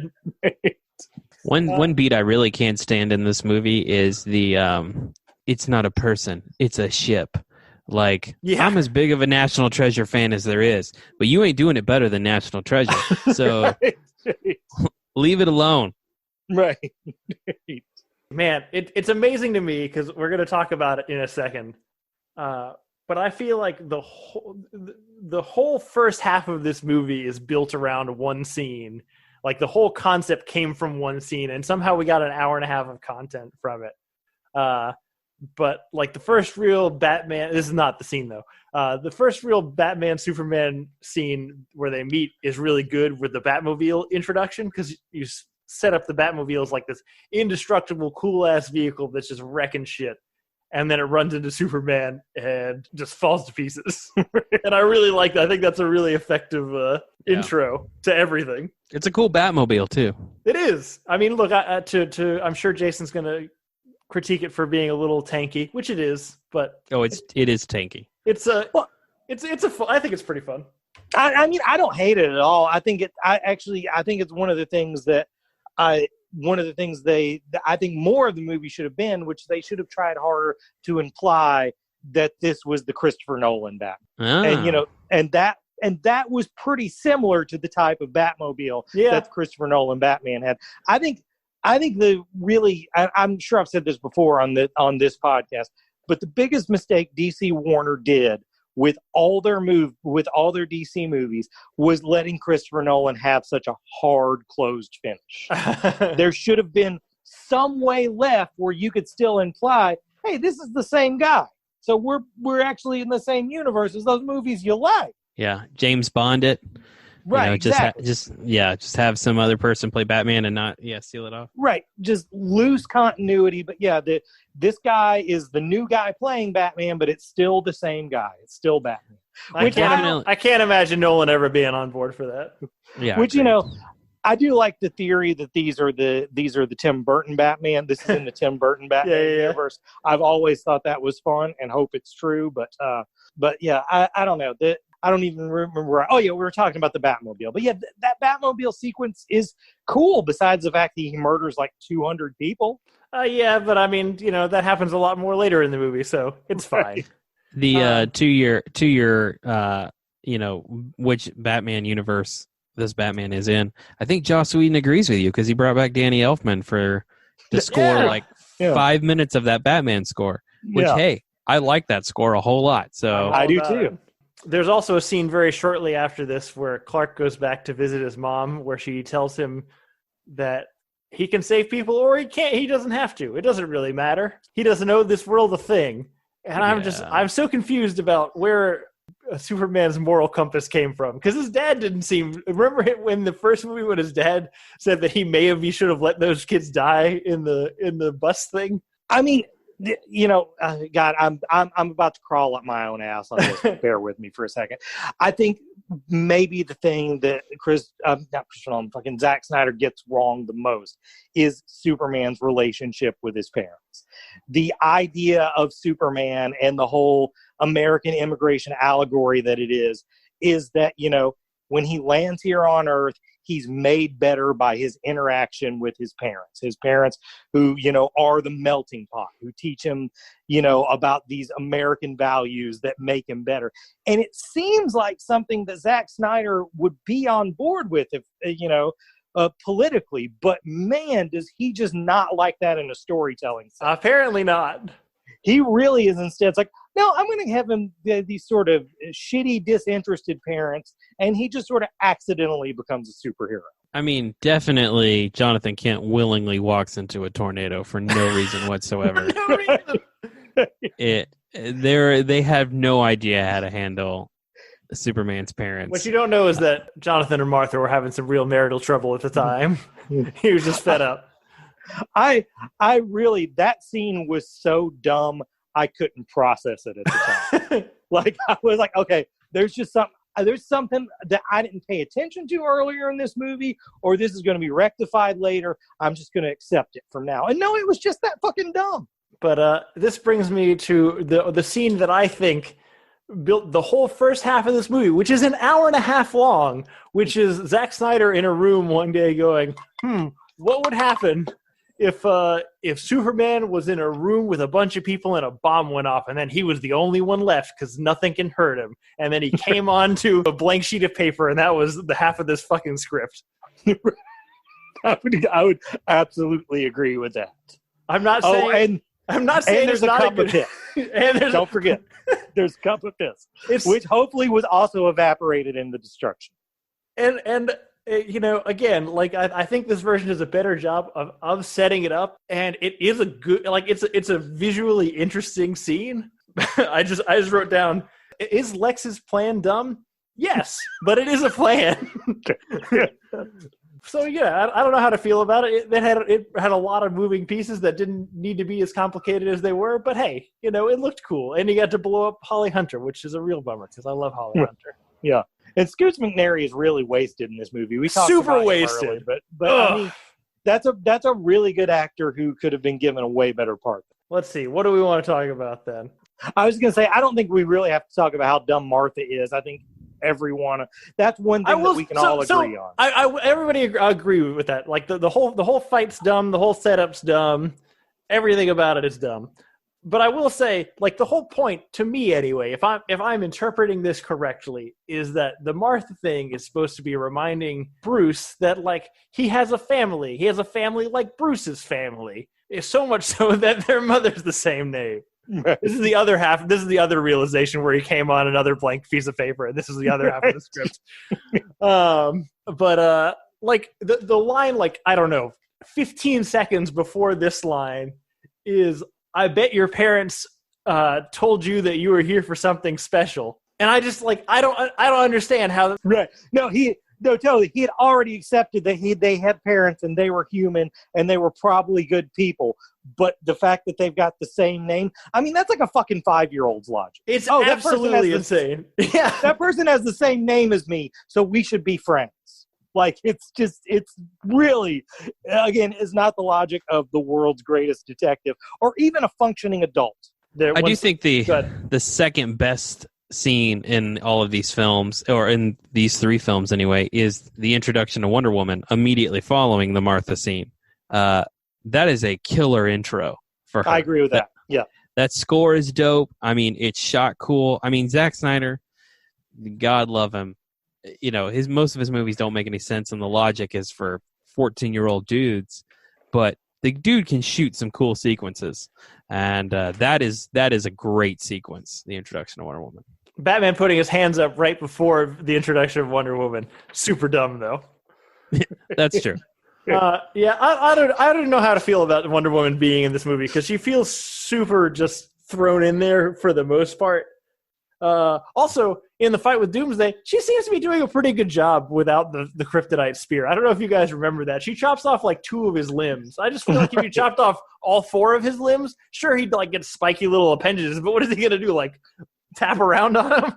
One beat I really can't stand in this movie is the, it's not a person, it's a ship. I'm as big of a National Treasure fan as there is, but you ain't doing it better than National Treasure. So leave it alone. Right. Man, it's amazing to me because we're going to talk about it in a second. But I feel like the whole first half of this movie is built around one scene. Like the whole concept came from one scene, and somehow we got an hour and a half of content from it. But the first real Batman, this is not the scene though. The first real Batman Superman scene where they meet is really good with the Batmobile introduction, because you set up the Batmobile as this indestructible, cool ass vehicle that's just wrecking shit, and then it runs into Superman and just falls to pieces. And I really like that. I think that's a really effective intro to everything. It's a cool Batmobile too. It is. I mean, look, I'm sure Jason's gonna critique it for being a little tanky, which it is, but it is tanky. I think it's pretty fun. I mean, I don't hate it at all. I think it's one of the things that I think more of the movie should have been, which they should have tried harder to imply that this was the Christopher Nolan Batman. And that was pretty similar to the type of Batmobile that Christopher Nolan Batman had. I think I'm sure I've said this before on this podcast, but the biggest mistake DC Warner did with all their DC movies was letting Christopher Nolan have such a hard closed finish. There should have been some way left where you could still imply, hey, this is the same guy. So we're actually in the same universe as those movies you like. Yeah, James Bond it. Right, exactly. Just have some other person play Batman and not seal it off. Right, just loose continuity. But yeah, this guy is the new guy playing Batman, but it's still the same guy. It's still Batman. I can't imagine Nolan ever being on board for that. Yeah, which I do like the theory that these are the Tim Burton Batman. This is in the Tim Burton Batman universe. I've always thought that was fun and hope it's true. But yeah, I don't know. I don't even remember. Oh yeah, we were talking about the Batmobile. But yeah, that Batmobile sequence is cool. Besides the fact that he murders like 200 people. Yeah, but I mean, that happens a lot more later in the movie, so it's fine. The to your which Batman universe this Batman is in. I think Joss Whedon agrees with you because he brought back Danny Elfman to score 5 minutes of that Batman score. Which hey, I like that score a whole lot. So I do too. There's also a scene very shortly after this where Clark goes back to visit his mom, where she tells him that he can save people or he can't. He doesn't have to. It doesn't really matter. He doesn't owe this world a thing. And I'm so confused about where Superman's moral compass came from, because his dad didn't seem. Remember when the first movie when his dad said that he should have let those kids die in the bus thing. I mean, God, I'm about to crawl up my own ass on this. Bear with me for a second. I think maybe the thing that Zack Snyder gets wrong the most is Superman's relationship with his parents. The idea of Superman and the whole American immigration allegory that it is that, when he lands here on Earth, he's made better by his interaction with his parents who, are the melting pot, who teach him, about these American values that make him better. And it seems like something that Zack Snyder would be on board with if, politically, but man, does he just not like that in a storytelling sense. Apparently not. He really is. Instead, it's like, no, I'm going to have him these sort of shitty, disinterested parents, and he just sort of accidentally becomes a superhero. I mean, definitely Jonathan Kent willingly walks into a tornado for no reason whatsoever. No reason. They have no idea how to handle Superman's parents. What you don't know is that Jonathan and Martha were having some real marital trouble at the time. He was just fed up. I really, that scene was so dumb, I couldn't process it at the time. Like, I was like, okay, there's something that I didn't pay attention to earlier in this movie, or this is going to be rectified later. I'm just going to accept it from now. And no, it was just that fucking dumb. But this brings me to the scene that I think built the whole first half of this movie, which is an hour and a half long, which is Zack Snyder in a room one day going, what would happen if Superman was in a room with a bunch of people and a bomb went off and then he was the only one left because nothing can hurt him, and then he came onto a blank sheet of paper and that was the half of this fucking script. I would absolutely agree with that. I'm not saying there's a cup of piss. Don't forget, there's a cup of piss, which hopefully was also evaporated in the destruction. And again, like I think this version does a better job of setting it up, and it is a good, like it's a visually interesting scene. I just wrote down, is Lex's plan dumb? Yes, but it is a plan. So yeah, I don't know how to feel about it. It had a lot of moving pieces that didn't need to be as complicated as they were, but hey, it looked cool, and you got to blow up Holly Hunter, which is a real bummer because I love Holly Hunter. Yeah. And Scoots McNairy is really wasted in this movie. We talked super about wasted, him early, but I mean, that's a really good actor who could have been given a way better part. Let's see, what do we want to talk about then? I was going to say, I don't think we really have to talk about how dumb Martha is. I think that's one thing that we can all agree on. Everybody agree with that. Like the whole fight's dumb, the whole setup's dumb, everything about it is dumb. But I will say, like, the whole point, to me anyway, if I'm interpreting this correctly, is that the Martha thing is supposed to be reminding Bruce that, like, he has a family. He has a family like Bruce's family. It's so much so that their mother's the same name. Right. This is the other half. This is the other realization where he came on another blank piece of paper, and this is the other half of the script. Like, the line, like, I don't know, 15 seconds before this line is I bet your parents told you that you were here for something special. And I just I don't understand how. Right. No, totally. He had already accepted that they had parents and they were human and they were probably good people. But the fact that they've got the same name, I mean, that's like a fucking 5-year-old's logic. It's absolutely insane. Yeah. That person has the same name as me, so we should be friends. Like, it's really, again, is not the logic of the world's greatest detective or even a functioning adult. I do think the second best scene in all of these films, or in these 3 films anyway, is the introduction to Wonder Woman immediately following the Martha scene. That is a killer intro for her. I agree with that. Yeah. That score is dope. I mean, it's shot cool. I mean, Zack Snyder, God love him. You know, most of his movies don't make any sense, and the logic is for 14-year-old dudes. But the dude can shoot some cool sequences, and that is a great sequence, the introduction of Wonder Woman. Batman putting his hands up right before the introduction of Wonder Woman. Super dumb, though. That's true. Yeah, I don't know how to feel about Wonder Woman being in this movie because she feels super just thrown in there for the most part. Also, in the fight with Doomsday, she seems to be doing a pretty good job without the kryptonite spear. I don't know if you guys remember that. She chops off 2 of his limbs. I just feel like if you chopped off all 4 of his limbs, sure, he'd get spiky little appendages, but what is he going to do? Tap around on him?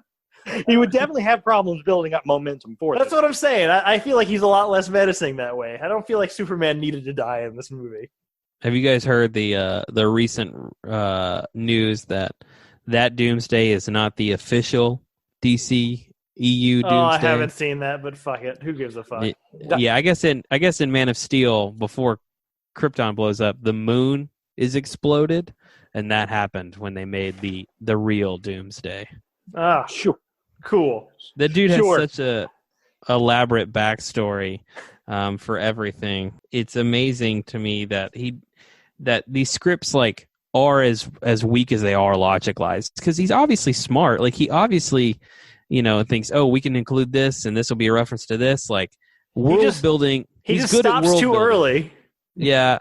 He would definitely have problems building up momentum for That's what I'm saying. I feel like he's a lot less menacing that way. I don't feel like Superman needed to die in this movie. Have you guys heard the recent news that Doomsday is not the official DC EU Doomsday? Oh, I haven't seen that, but fuck it. Who gives a fuck? Yeah, I guess in Man of Steel, before Krypton blows up, the moon is exploded, and that happened when they made the real Doomsday. Ah, sure. Cool. The dude has such a elaborate backstory for everything. It's amazing to me that these scripts are as weak as they are logic-wise, because he's obviously smart. He obviously, thinks, oh, we can include this and this will be a reference to this. World building. He he's just good stops at world too building. early. Yeah.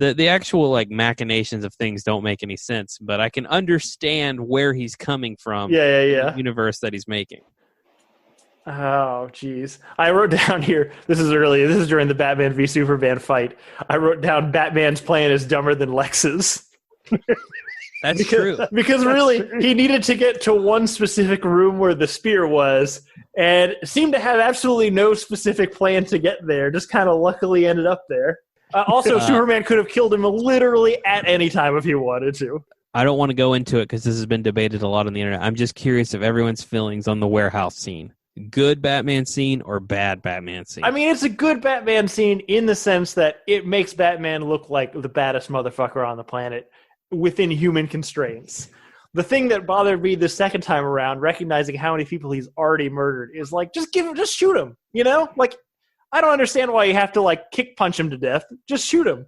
The actual machinations of things don't make any sense, but I can understand where he's coming from. Yeah. The universe that he's making. Oh, jeez. I wrote down here, this is early, this is during the Batman v Superman fight. I wrote down Batman's plan is dumber than Lex's. That's true. Because really, he needed to get to one specific room where the spear was, and seemed to have absolutely no specific plan to get there, just kind of luckily ended up there. Also, Superman could have killed him literally at any time if he wanted to. I don't want to go into it because this has been debated a lot on the internet. I'm just curious of everyone's feelings on the warehouse scene. Good Batman scene or bad Batman scene? I mean, it's a good Batman scene in the sense that it makes Batman look like the baddest motherfucker on the planet within human constraints. The thing that bothered me the second time around, recognizing how many people he's already murdered, is just shoot him, I don't understand why you have to kick punch him to death. Just shoot him.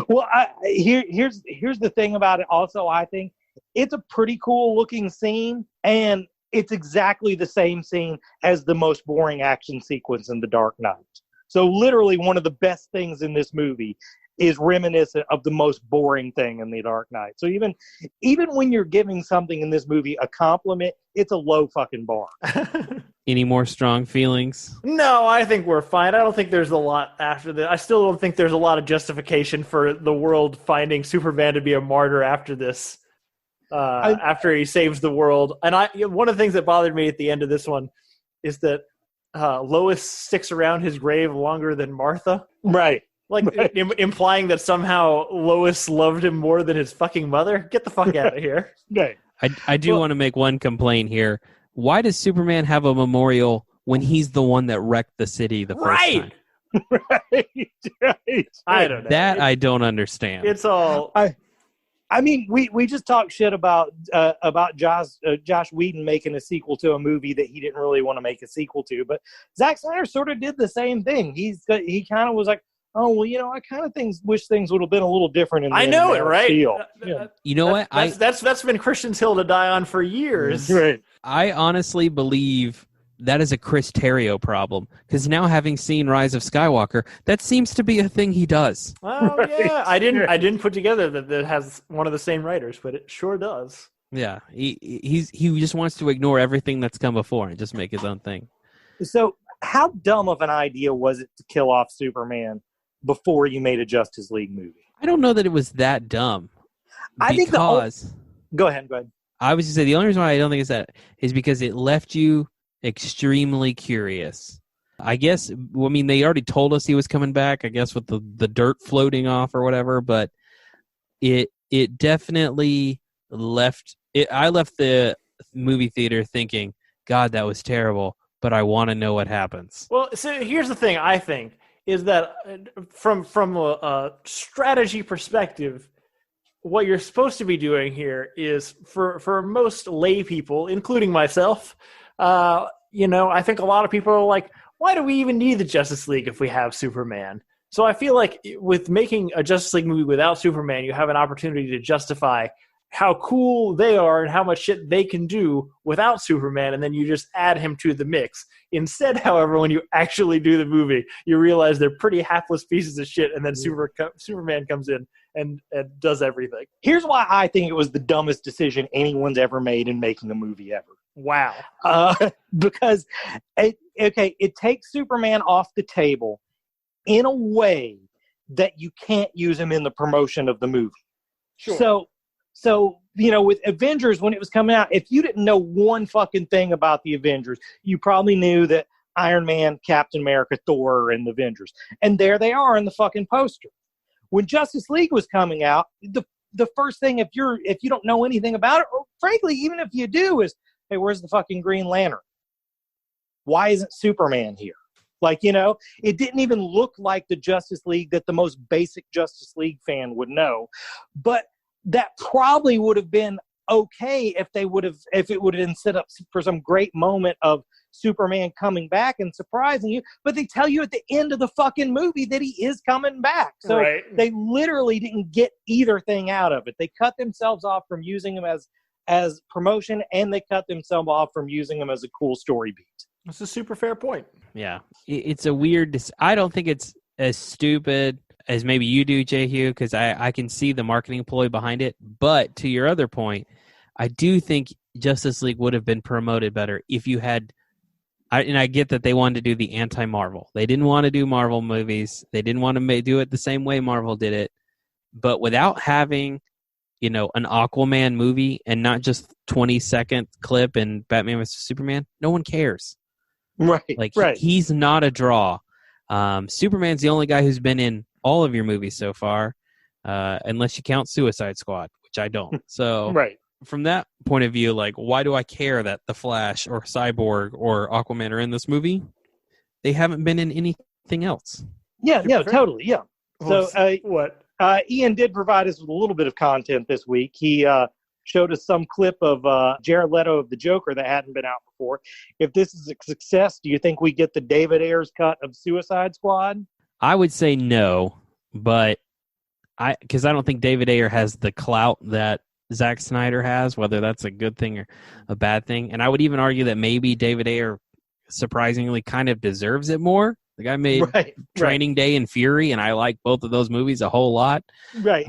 Well, here's the thing about it. Also, I think it's a pretty cool looking scene, and it's exactly the same scene as the most boring action sequence in The Dark Knight. So, literally, one of the best things in this movie is reminiscent of the most boring thing in The Dark Knight. So even when you're giving something in this movie a compliment, it's a low fucking bar. Any more strong feelings? No, I think we're fine. I don't think there's a lot after that. I still don't think there's a lot of justification for the world finding Superman to be a martyr after this. After he saves the world. And one of the things that bothered me at the end of this one is that Lois sticks around his grave longer than Martha. Right. Implying that somehow Lois loved him more than his fucking mother. Get the fuck out of here. Right. I do want to make one complaint here. Why does Superman have a memorial when he's the one that wrecked the city the first time? Right. I don't know. That I don't understand. It's all... I mean, we just talked shit about Josh Whedon making a sequel to a movie that he didn't really want to make a sequel to, but Zack Snyder sort of did the same thing. He kind of was like, oh well, I kind of wish things would have been a little different. I know it, right? Yeah. You know what? That's been Christian's hill to die on for years. Right. I honestly believe that is a Chris Terrio problem. Because now, having seen Rise of Skywalker, that seems to be a thing he does. Oh yeah, I didn't put together that it has one of the same writers, but it sure does. Yeah, he just wants to ignore everything that's come before and just make his own thing. So how dumb of an idea was it to kill off Superman before you made a Justice League movie? I don't know that it was that dumb. I think Go ahead. I was just say the only reason why I don't think it's that is because it left you extremely curious. I guess, well, I mean, they already told us he was coming back, I guess, with the dirt floating off or whatever, but it definitely left it. I left the movie theater thinking, God, that was terrible, but I want to know what happens. Well, so here's the thing, I think, is that from a strategy perspective, what you're supposed to be doing here is, for most lay people, including myself, I think a lot of people are like, why do we even need the Justice League if we have Superman? So I feel like with making a Justice League movie without Superman, you have an opportunity to justify how cool they are and how much shit they can do without Superman, and then you just add him to the mix. Instead, however, when you actually do the movie, you realize they're pretty hapless pieces of shit, and then Superman comes in and does everything. Here's why I think it was the dumbest decision anyone's ever made in making a movie ever. Wow. Because, it takes Superman off the table in a way that you can't use him in the promotion of the movie. Sure. So, with Avengers, when it was coming out, if you didn't know one fucking thing about the Avengers, you probably knew that Iron Man, Captain America, Thor are in the Avengers. And there they are in the fucking poster. When Justice League was coming out, the first thing, if you don't know anything about it, or frankly, even if you do, is, hey, where's the fucking Green Lantern? Why isn't Superman here? It didn't even look like the Justice League that the most basic Justice League fan would know. But that probably would have been okay if it would have been set up for some great moment of Superman coming back and surprising you. But they tell you at the end of the fucking movie that he is coming back. So They literally didn't get either thing out of it. They cut themselves off from using him as promotion, and they cut themselves off from using him as a cool story beat. That's a super fair point. Yeah. It's a weird... I don't think it's as stupid as maybe you do, Jehu, because I can see the marketing ploy behind it. But to your other point, I do think Justice League would have been promoted better if you had... and I get that they wanted to do the anti-Marvel. They didn't want to do Marvel movies. They didn't want to do it the same way Marvel did it. But without having, an Aquaman movie and not just 20-second clip in Batman vs. Superman, no one cares. Right. He's not a draw. Superman's the only guy who's been in all of your movies so far, unless you count Suicide Squad, which I don't. So from that point of view, why do I care that The Flash or Cyborg or Aquaman are in this movie? They haven't been in anything else. Yeah, totally, yeah. So what? Ian did provide us with a little bit of content this week. He showed us some clip of Jared Leto of the Joker that hadn't been out before. If this is a success, do you think we get the David Ayers cut of Suicide Squad? I would say no, but because I don't think David Ayer has the clout that Zack Snyder has, whether that's a good thing or a bad thing. And I would even argue that maybe David Ayer surprisingly kind of deserves it more. The guy made Training Day and Fury, and I like both of those movies a whole lot. Right.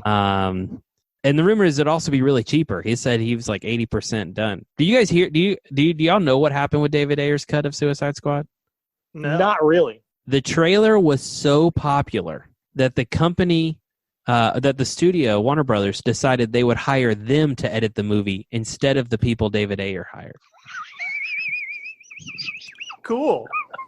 And the rumor is it'd also be really cheaper. He said he was 80% done. Do you guys hear? Do y'all know what happened with David Ayer's cut of Suicide Squad? No, not really. The trailer was so popular that the company, that the studio, Warner Brothers, decided they would hire them to edit the movie instead of the people David Ayer hired. Cool.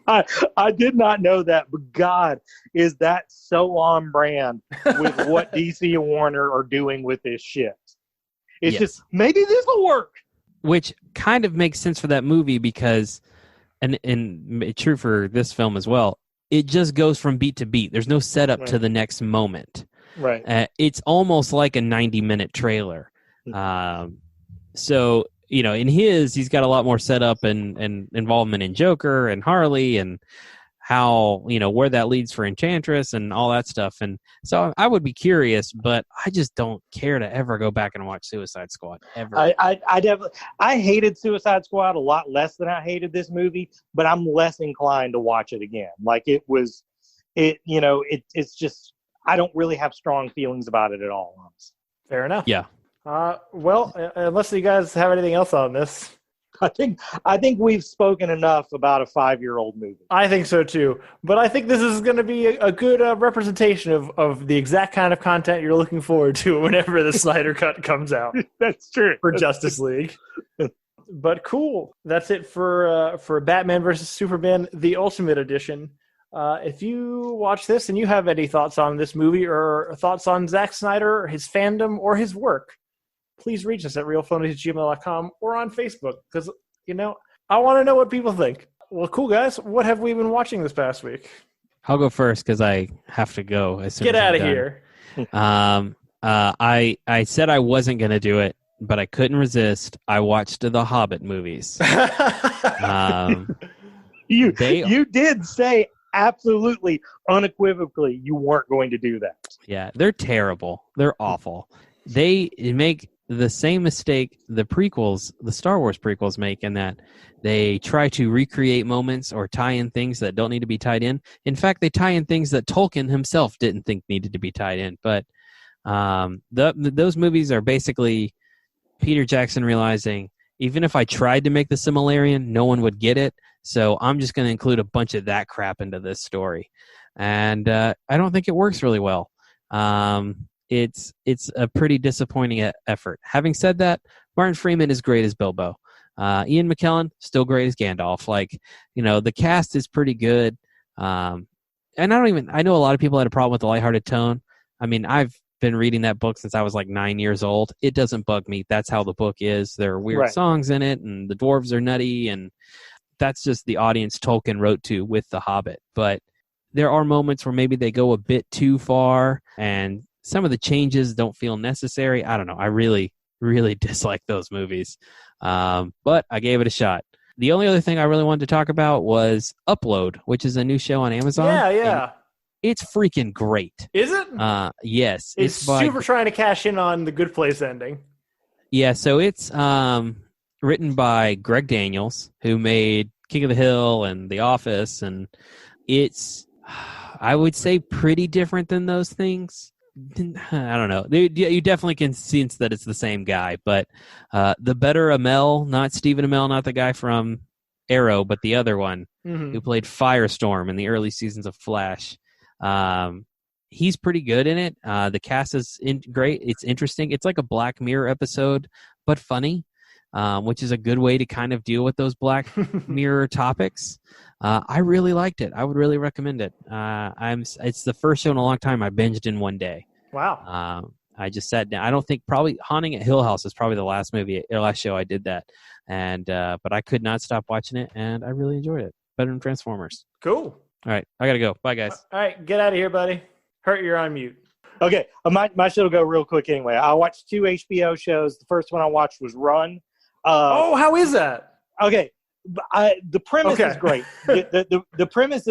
I did not know that, but God, is that so on brand with what DC and Warner are doing with this shit. It's just, maybe this will work. Which kind of makes sense for that movie because, and it's true for this film as well, it just goes from beat to beat. There's no setup to the next moment. Right. It's almost like a 90-minute trailer. So, in he's got a lot more setup and involvement in Joker and Harley and how, where that leads for Enchantress and all that stuff. And so I would be curious, but I just don't care to ever go back and watch Suicide Squad ever. I definitely, I hated Suicide Squad a lot less than I hated this movie, but I'm less inclined to watch it again. Like it's just, I don't really have strong feelings about it at all. Honestly. Fair enough. Yeah. Well, unless you guys have anything else on this. I think we've spoken enough about a 5-year-old movie. I think so too. But I think this is going to be a good representation of the exact kind of content you're looking forward to whenever the Snyder Cut comes out. That's true. For Justice League. But cool. That's it for Batman vs. Superman, the Ultimate Edition. If you watch this and you have any thoughts on this movie or thoughts on Zack Snyder, or his fandom, or his work, please reach us at realphonies@gmail.com or on Facebook, because, I want to know what people think. Well, cool, guys. What have we been watching this past week? I'll go first because I have to go as soon Get as out I'm of done. here. I said I wasn't going to do it, but I couldn't resist. I watched the Hobbit movies. You did say absolutely, unequivocally, you weren't going to do that. Yeah, they're terrible. They're awful. They make the same mistake the Star Wars prequels make, in that they try to recreate moments or tie in things that don't need to be tied in. In fact, they tie in things that Tolkien himself didn't think needed to be tied in. But those movies are basically Peter Jackson realizing, even if I tried to make the Silmarillion, no one would get it. So I'm just going to include a bunch of that crap into this story. And I don't think it works really well. It's a pretty disappointing effort. Having said that, Martin Freeman is great as Bilbo. Ian McKellen, still great as Gandalf. The cast is pretty good. And I know a lot of people had a problem with the lighthearted tone. I mean, I've been reading that book since I was 9 years old. It doesn't bug me. That's how the book is. There are weird songs in it, and the dwarves are nutty, and that's just the audience Tolkien wrote to with The Hobbit. But there are moments where maybe they go a bit too far, and some of the changes don't feel necessary. I don't know. I really, really dislike those movies. But I gave it a shot. The only other thing I really wanted to talk about was Upload, which is a new show on Amazon. Yeah. It's freaking great. Is it? Yes. It's super trying to cash in on the Good Place ending. Yeah, so it's written by Greg Daniels, who made King of the Hill and The Office, and it's, I would say, pretty different than those things. I don't know. You definitely can sense that it's the same guy, but the better Amell, not Stephen Amell, not the guy from Arrow, but the other one who played Firestorm in the early seasons of Flash. He's pretty good in it. The cast is great. It's interesting. It's like a Black Mirror episode, but funny, which is a good way to kind of deal with those Black Mirror topics. I really liked it. I would really recommend it. It's the first show in a long time I binged in one day. Wow. I just sat down. I don't think probably Haunting at Hill House is probably the last show I did that. And but I could not stop watching it, and I really enjoyed it. Better than Transformers. Cool. All right, I gotta go. Bye, guys. All right, get out of here, buddy. Hurt, you're on mute. Okay, my show will go real quick anyway. I watched 2 HBO shows. The first one I watched was Run. How is that? Okay, the premise is great. The premise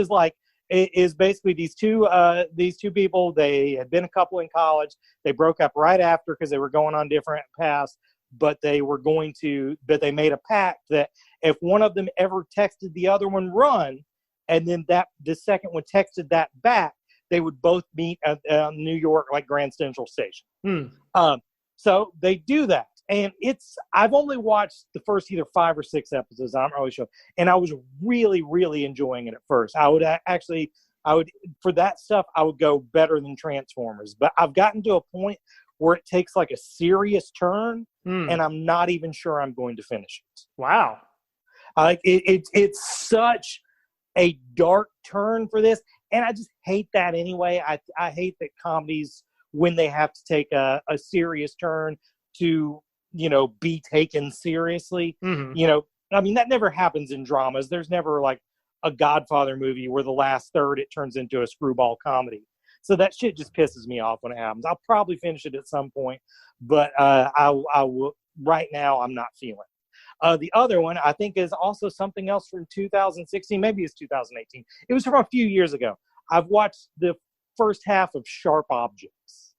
is basically these two people. They had been a couple in college. They broke up right after because they were going on different paths. But they made a pact that if one of them ever texted the other one run, and then the second one texted that back, they would both meet at New York, Grand Central Station. So they do that. And I've only watched the first either 5 or 6 episodes. I'm not really sure. And I was really, really enjoying it at first. I would for that stuff, I would go better than Transformers. But I've gotten to a point where it takes a serious turn, and I'm not even sure I'm going to finish it. Wow. It's such a dark turn for this, and I just hate that anyway. I hate that comedies, when they have to take a serious turn to, be taken seriously. That never happens in dramas. There's never a Godfather movie where the last third it turns into a screwball comedy. So that shit just pisses me off when it happens. I'll probably finish it at some point, but I will. Right now, I'm not feeling it. The other one, I think, is also something else from 2016. Maybe it's 2018. It was from a few years ago. I've watched the first half of Sharp Objects,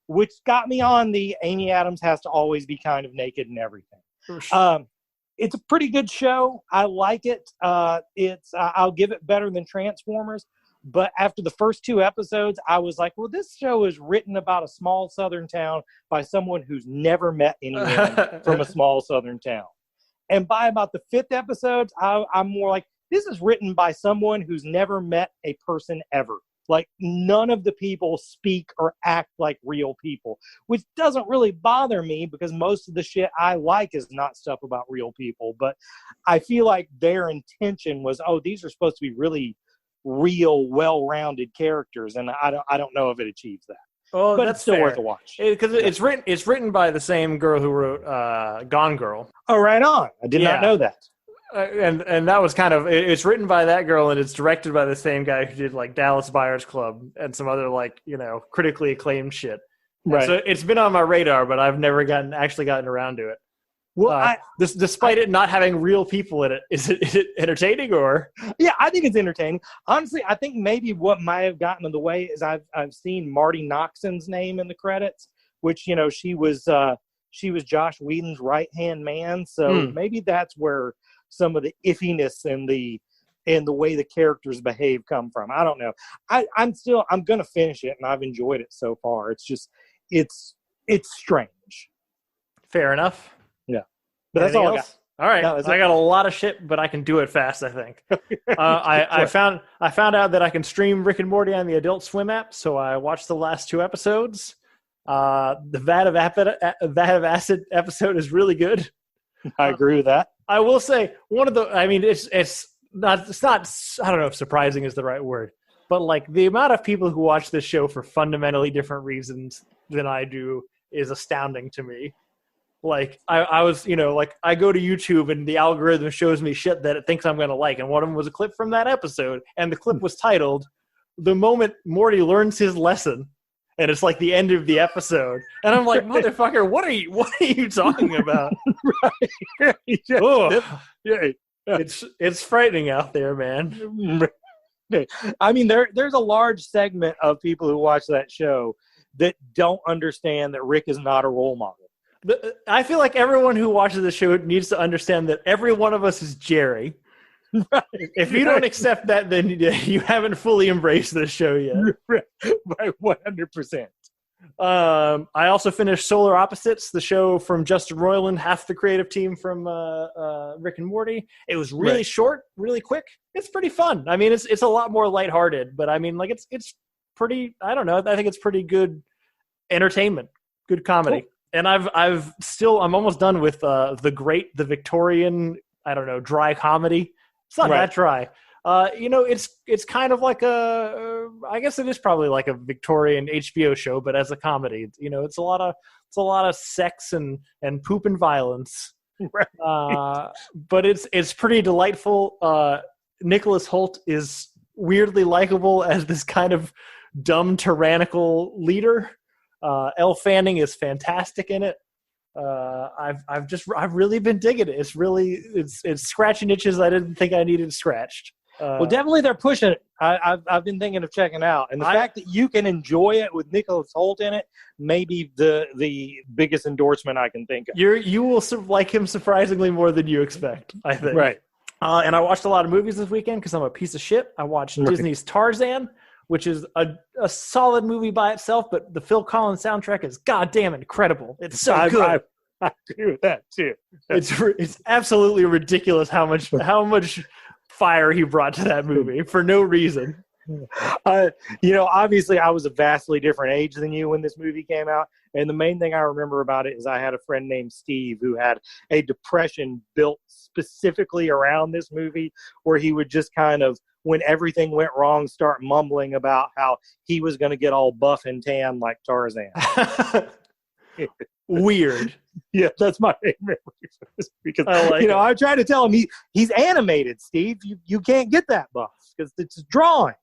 which got me on the Amy Adams has to always be kind of naked and everything. It's a pretty good show. I like it. I'll give it better than Transformers. But after the first 2 episodes, I was like, well, this show is written about a small southern town by someone who's never met anyone from a small southern town. And by about the 5th episode, I'm more like, this is written by someone who's never met a person ever. Like, none of the people speak or act like real people, which doesn't really bother me because most of the shit I like is not stuff about real people. But I feel like their intention was, oh, these are supposed to be really real, well-rounded characters, and I don't know if it achieves that. Oh, but that's it's still fair. worth a watch because it's written by the same girl who wrote Gone Girl. Oh, right on. I did not know that. And that was kind of it's written by that girl, and it's directed by the same guy who did like Dallas Buyers Club and some other like critically acclaimed shit. Right. So it's been on my radar, but I've never gotten around to it. Well, despite it not having real people in it, is it entertaining or? Yeah, I think it's entertaining. Honestly, I think maybe what might have gotten in the way is I've seen Marty Noxon's name in the credits, which she was Josh Whedon's right hand man. So maybe that's where some of the iffiness and the way the characters behave come from. I don't know. I'm gonna finish it, and I've enjoyed it so far. It's just it's strange. Fair enough. Yeah, but that's all I got. All right, No, I got a lot of shit, but I can do it fast. I think. I found out that I can stream Rick and Morty on the Adult Swim app, so I watched the last 2 episodes. The Vat of Acid episode is really good. I agree with that. I will say it's not I don't know if surprising is the right word, but like the amount of people who watch this show for fundamentally different reasons than I do is astounding to me. Like I was, I go to YouTube and the algorithm shows me shit that it thinks I'm going to like. And one of them was a clip from that episode. And the clip was titled, "The Moment Morty Learns His Lesson." And it's like the end of the episode. And I'm like, motherfucker, what are you talking about? Right. Yeah. It's frightening out there, man. I mean, there's a large segment of people who watch that show that don't understand that Rick is not a role model. I feel like everyone who watches the show needs to understand that every one of us is Jerry. Right. If you don't accept that, then you haven't fully embraced the show yet. Right, 100%. I also finished Solar Opposites, the show from Justin Roiland, half the creative team from Rick and Morty. It was really short, really quick. It's pretty fun. I mean, it's a lot more lighthearted, but I mean, like it's pretty. I don't know. I think it's pretty good entertainment, good comedy. Cool. And I'm almost done with the Victorian, I don't know, dry comedy. It's not that dry. It's kind of like I guess it is probably like a Victorian HBO show, but as a comedy. It's a lot of sex and poop and violence. Right. But it's pretty delightful. Nicholas Hoult is weirdly likable as this kind of dumb, tyrannical leader. Elle Fanning is fantastic in it. I've really been digging it. It's scratching itches I didn't think I needed scratched. Well, definitely they're pushing it. I've been thinking of checking out, and the fact that you can enjoy it with Nicholas Hoult in it may be the biggest endorsement I can think of. You will like him surprisingly more than you expect, I think. Right. And I watched a lot of movies this weekend because I'm a piece of shit. I watched Disney's Tarzan, which is a solid movie by itself, but the Phil Collins soundtrack is goddamn incredible. It's so good. I agree with that too. It's absolutely ridiculous how much fire he brought to that movie for no reason. Obviously I was a vastly different age than you when this movie came out, and the main thing I remember about it is I had a friend named Steve who had a depression built specifically around this movie, where he would just kind of, when everything went wrong, start mumbling about how he was going to get all buff and tan like Tarzan. Weird. Yeah, that's my favorite memory because I try to tell him he's animated, Steve. You can't get that buff because it's drawing.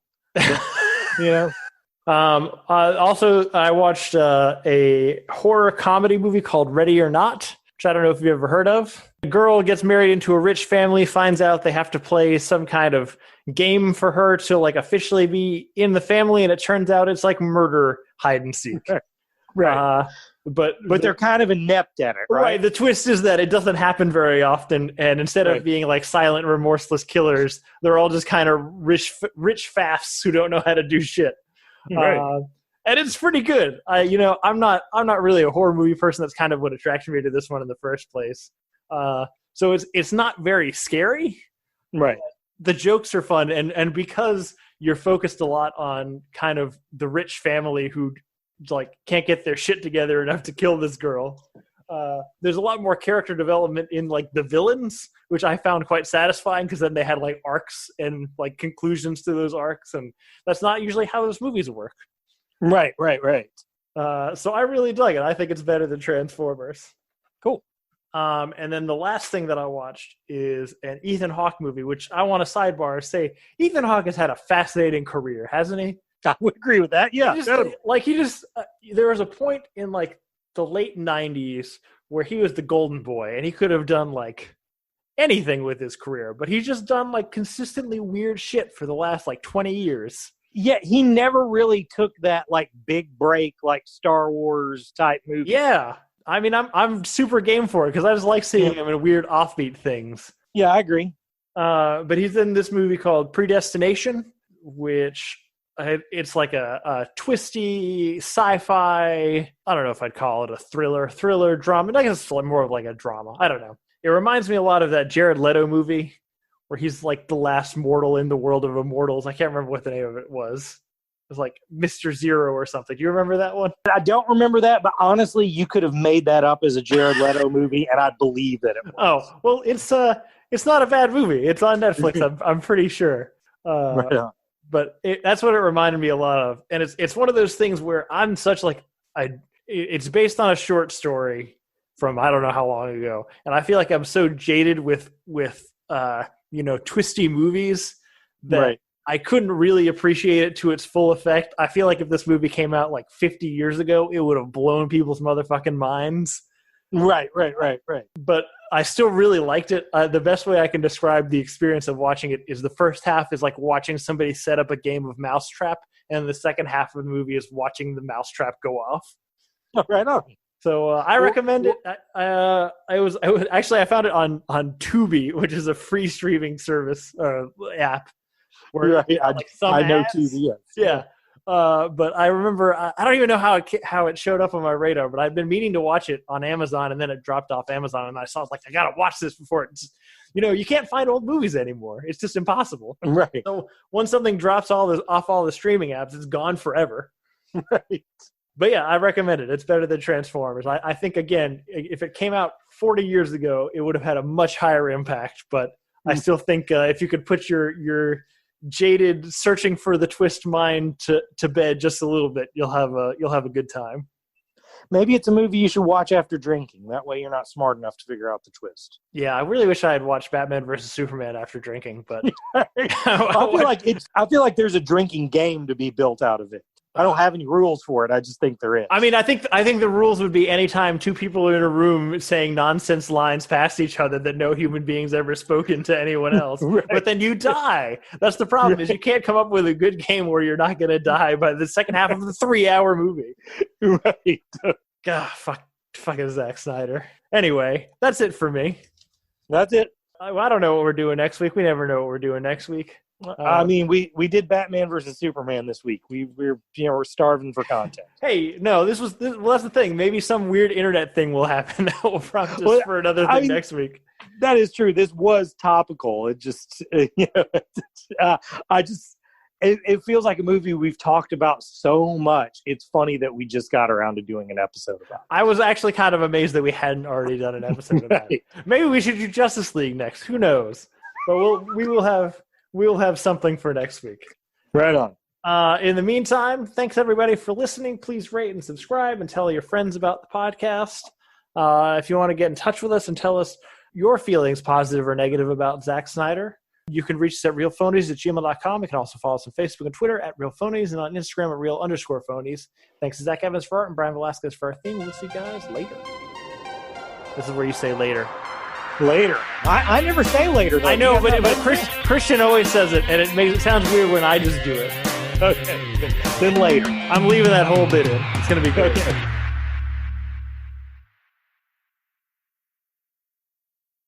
Also, I watched a horror comedy movie called Ready or Not, which I don't know if you've ever heard of. The girl gets married into a rich family, finds out they have to play some kind of game for her to like officially be in the family, and it turns out it's like murder hide and seek. Right. But they're kind of inept at it, right? Right. The twist is that it doesn't happen very often, and instead of being like silent, remorseless killers, they're all just kind of rich faffs who don't know how to do shit. Right. And it's pretty good. I'm not really a horror movie person. That's kind of what attracted me to this one in the first place. So it's not very scary. Right. The jokes are fun, and because you're focused a lot on kind of the rich family who like can't get their shit together enough to kill this girl. There's a lot more character development in like the villains, which I found quite satisfying because then they had like arcs and like conclusions to those arcs, and that's not usually how those movies work. Right. So I really dug it. I think it's better than Transformers. Cool. And then the last thing that I watched is an Ethan Hawke movie, which I want to sidebar say Ethan Hawke has had a fascinating career, hasn't he? I would agree with that. Yeah. There was a point in like the late 90s where he was the golden boy and he could have done like anything with his career, but he's just done like consistently weird shit for the last like 20 years. Yeah, he never really took that like big break, like Star Wars type movie. Yeah. I mean, I'm super game for it because I just like seeing him in weird offbeat things. Yeah, I agree. But he's in this movie called Predestination, which it's like a twisty sci-fi. I don't know if I'd call it a thriller drama. I guess it's more of like a drama. I don't know. It reminds me a lot of that Jared Leto movie where he's like the last mortal in the world of immortals. I can't remember what the name of it was. It was like Mr. Zero or something. Do you remember that one? I don't remember that, but honestly, you could have made that up as a Jared Leto movie, and I'd believe that it was. Oh, well, it's not a bad movie. It's on Netflix. I'm pretty sure. Right on. But that's what it reminded me a lot of. And it's one of those things where I'm such like it's based on a short story from I don't know how long ago, and I feel like I'm so jaded with twisty movies that I couldn't really appreciate it to its full effect. I feel like if this movie came out like 50 years ago, it would have blown people's motherfucking minds. Right. But I still really liked it. The best way I can describe the experience of watching it is the first half is like watching somebody set up a game of Mousetrap, and the second half of the movie is watching the Mousetrap go off. Right on. So I recommend it. I found it on Tubi, which is a free streaming service app. Where I know Tubi. Yes. Yeah. But I remember I don't even know how it showed up on my radar, but I've been meaning to watch it on Amazon, and then it dropped off Amazon, and I saw I gotta watch this before it's you can't find old movies anymore. It's just impossible. Right. So once something drops off all the streaming apps, it's gone forever. Right. But yeah, I recommend it. It's better than Transformers. I think again, if it came out 40 years ago, it would have had a much higher impact. But I still think if you could put your jaded, searching for the twist mind to bed just a little bit, you'll have a good time. Maybe it's a movie you should watch after drinking. That way, you're not smart enough to figure out the twist. Yeah, I really wish I had watched Batman versus Superman after drinking, but I feel like there's a drinking game to be built out of it. I don't have any rules for it. I just think there is. I mean, I think the rules would be anytime two people are in a room saying nonsense lines past each other that no human being's ever spoken to anyone else. Right. But then you die. That's the problem is you can't come up with a good game where you're not going to die by the second half of the 3-hour movie. Right. God, fucking Zack Snyder. Anyway, that's it for me. That's it. I don't know what we're doing next week. We never know what we're doing next week. I mean, we did Batman versus Superman this week. We're starving for content. Hey, no, that's the thing. Maybe some weird internet thing will happen that will prompt us for another thing next week. That is true. This was topical. It just, it feels like a movie we've talked about so much. It's funny that we just got around to doing an episode about it. I was actually kind of amazed that we hadn't already done an episode about it. Maybe we should do Justice League next. Who knows? But we'll have something for next week. Right on. In the meantime, thanks everybody for listening. Please rate and subscribe and tell your friends about the podcast. If you want to get in touch with us and tell us your feelings, positive or negative, about Zack Snyder, you can reach us at realphonies@gmail.com. You can also follow us on Facebook and Twitter at realphonies and on Instagram at real_phonies. Thanks to Zach Evans for art and Brian Velasquez for our theme. We'll see you guys later. This is where you say later. Later. I never say later, though. I know, but Christian always says it, and it sounds weird when I just do it. Okay. Then later. I'm leaving that whole bit in. It's going to be good. Okay.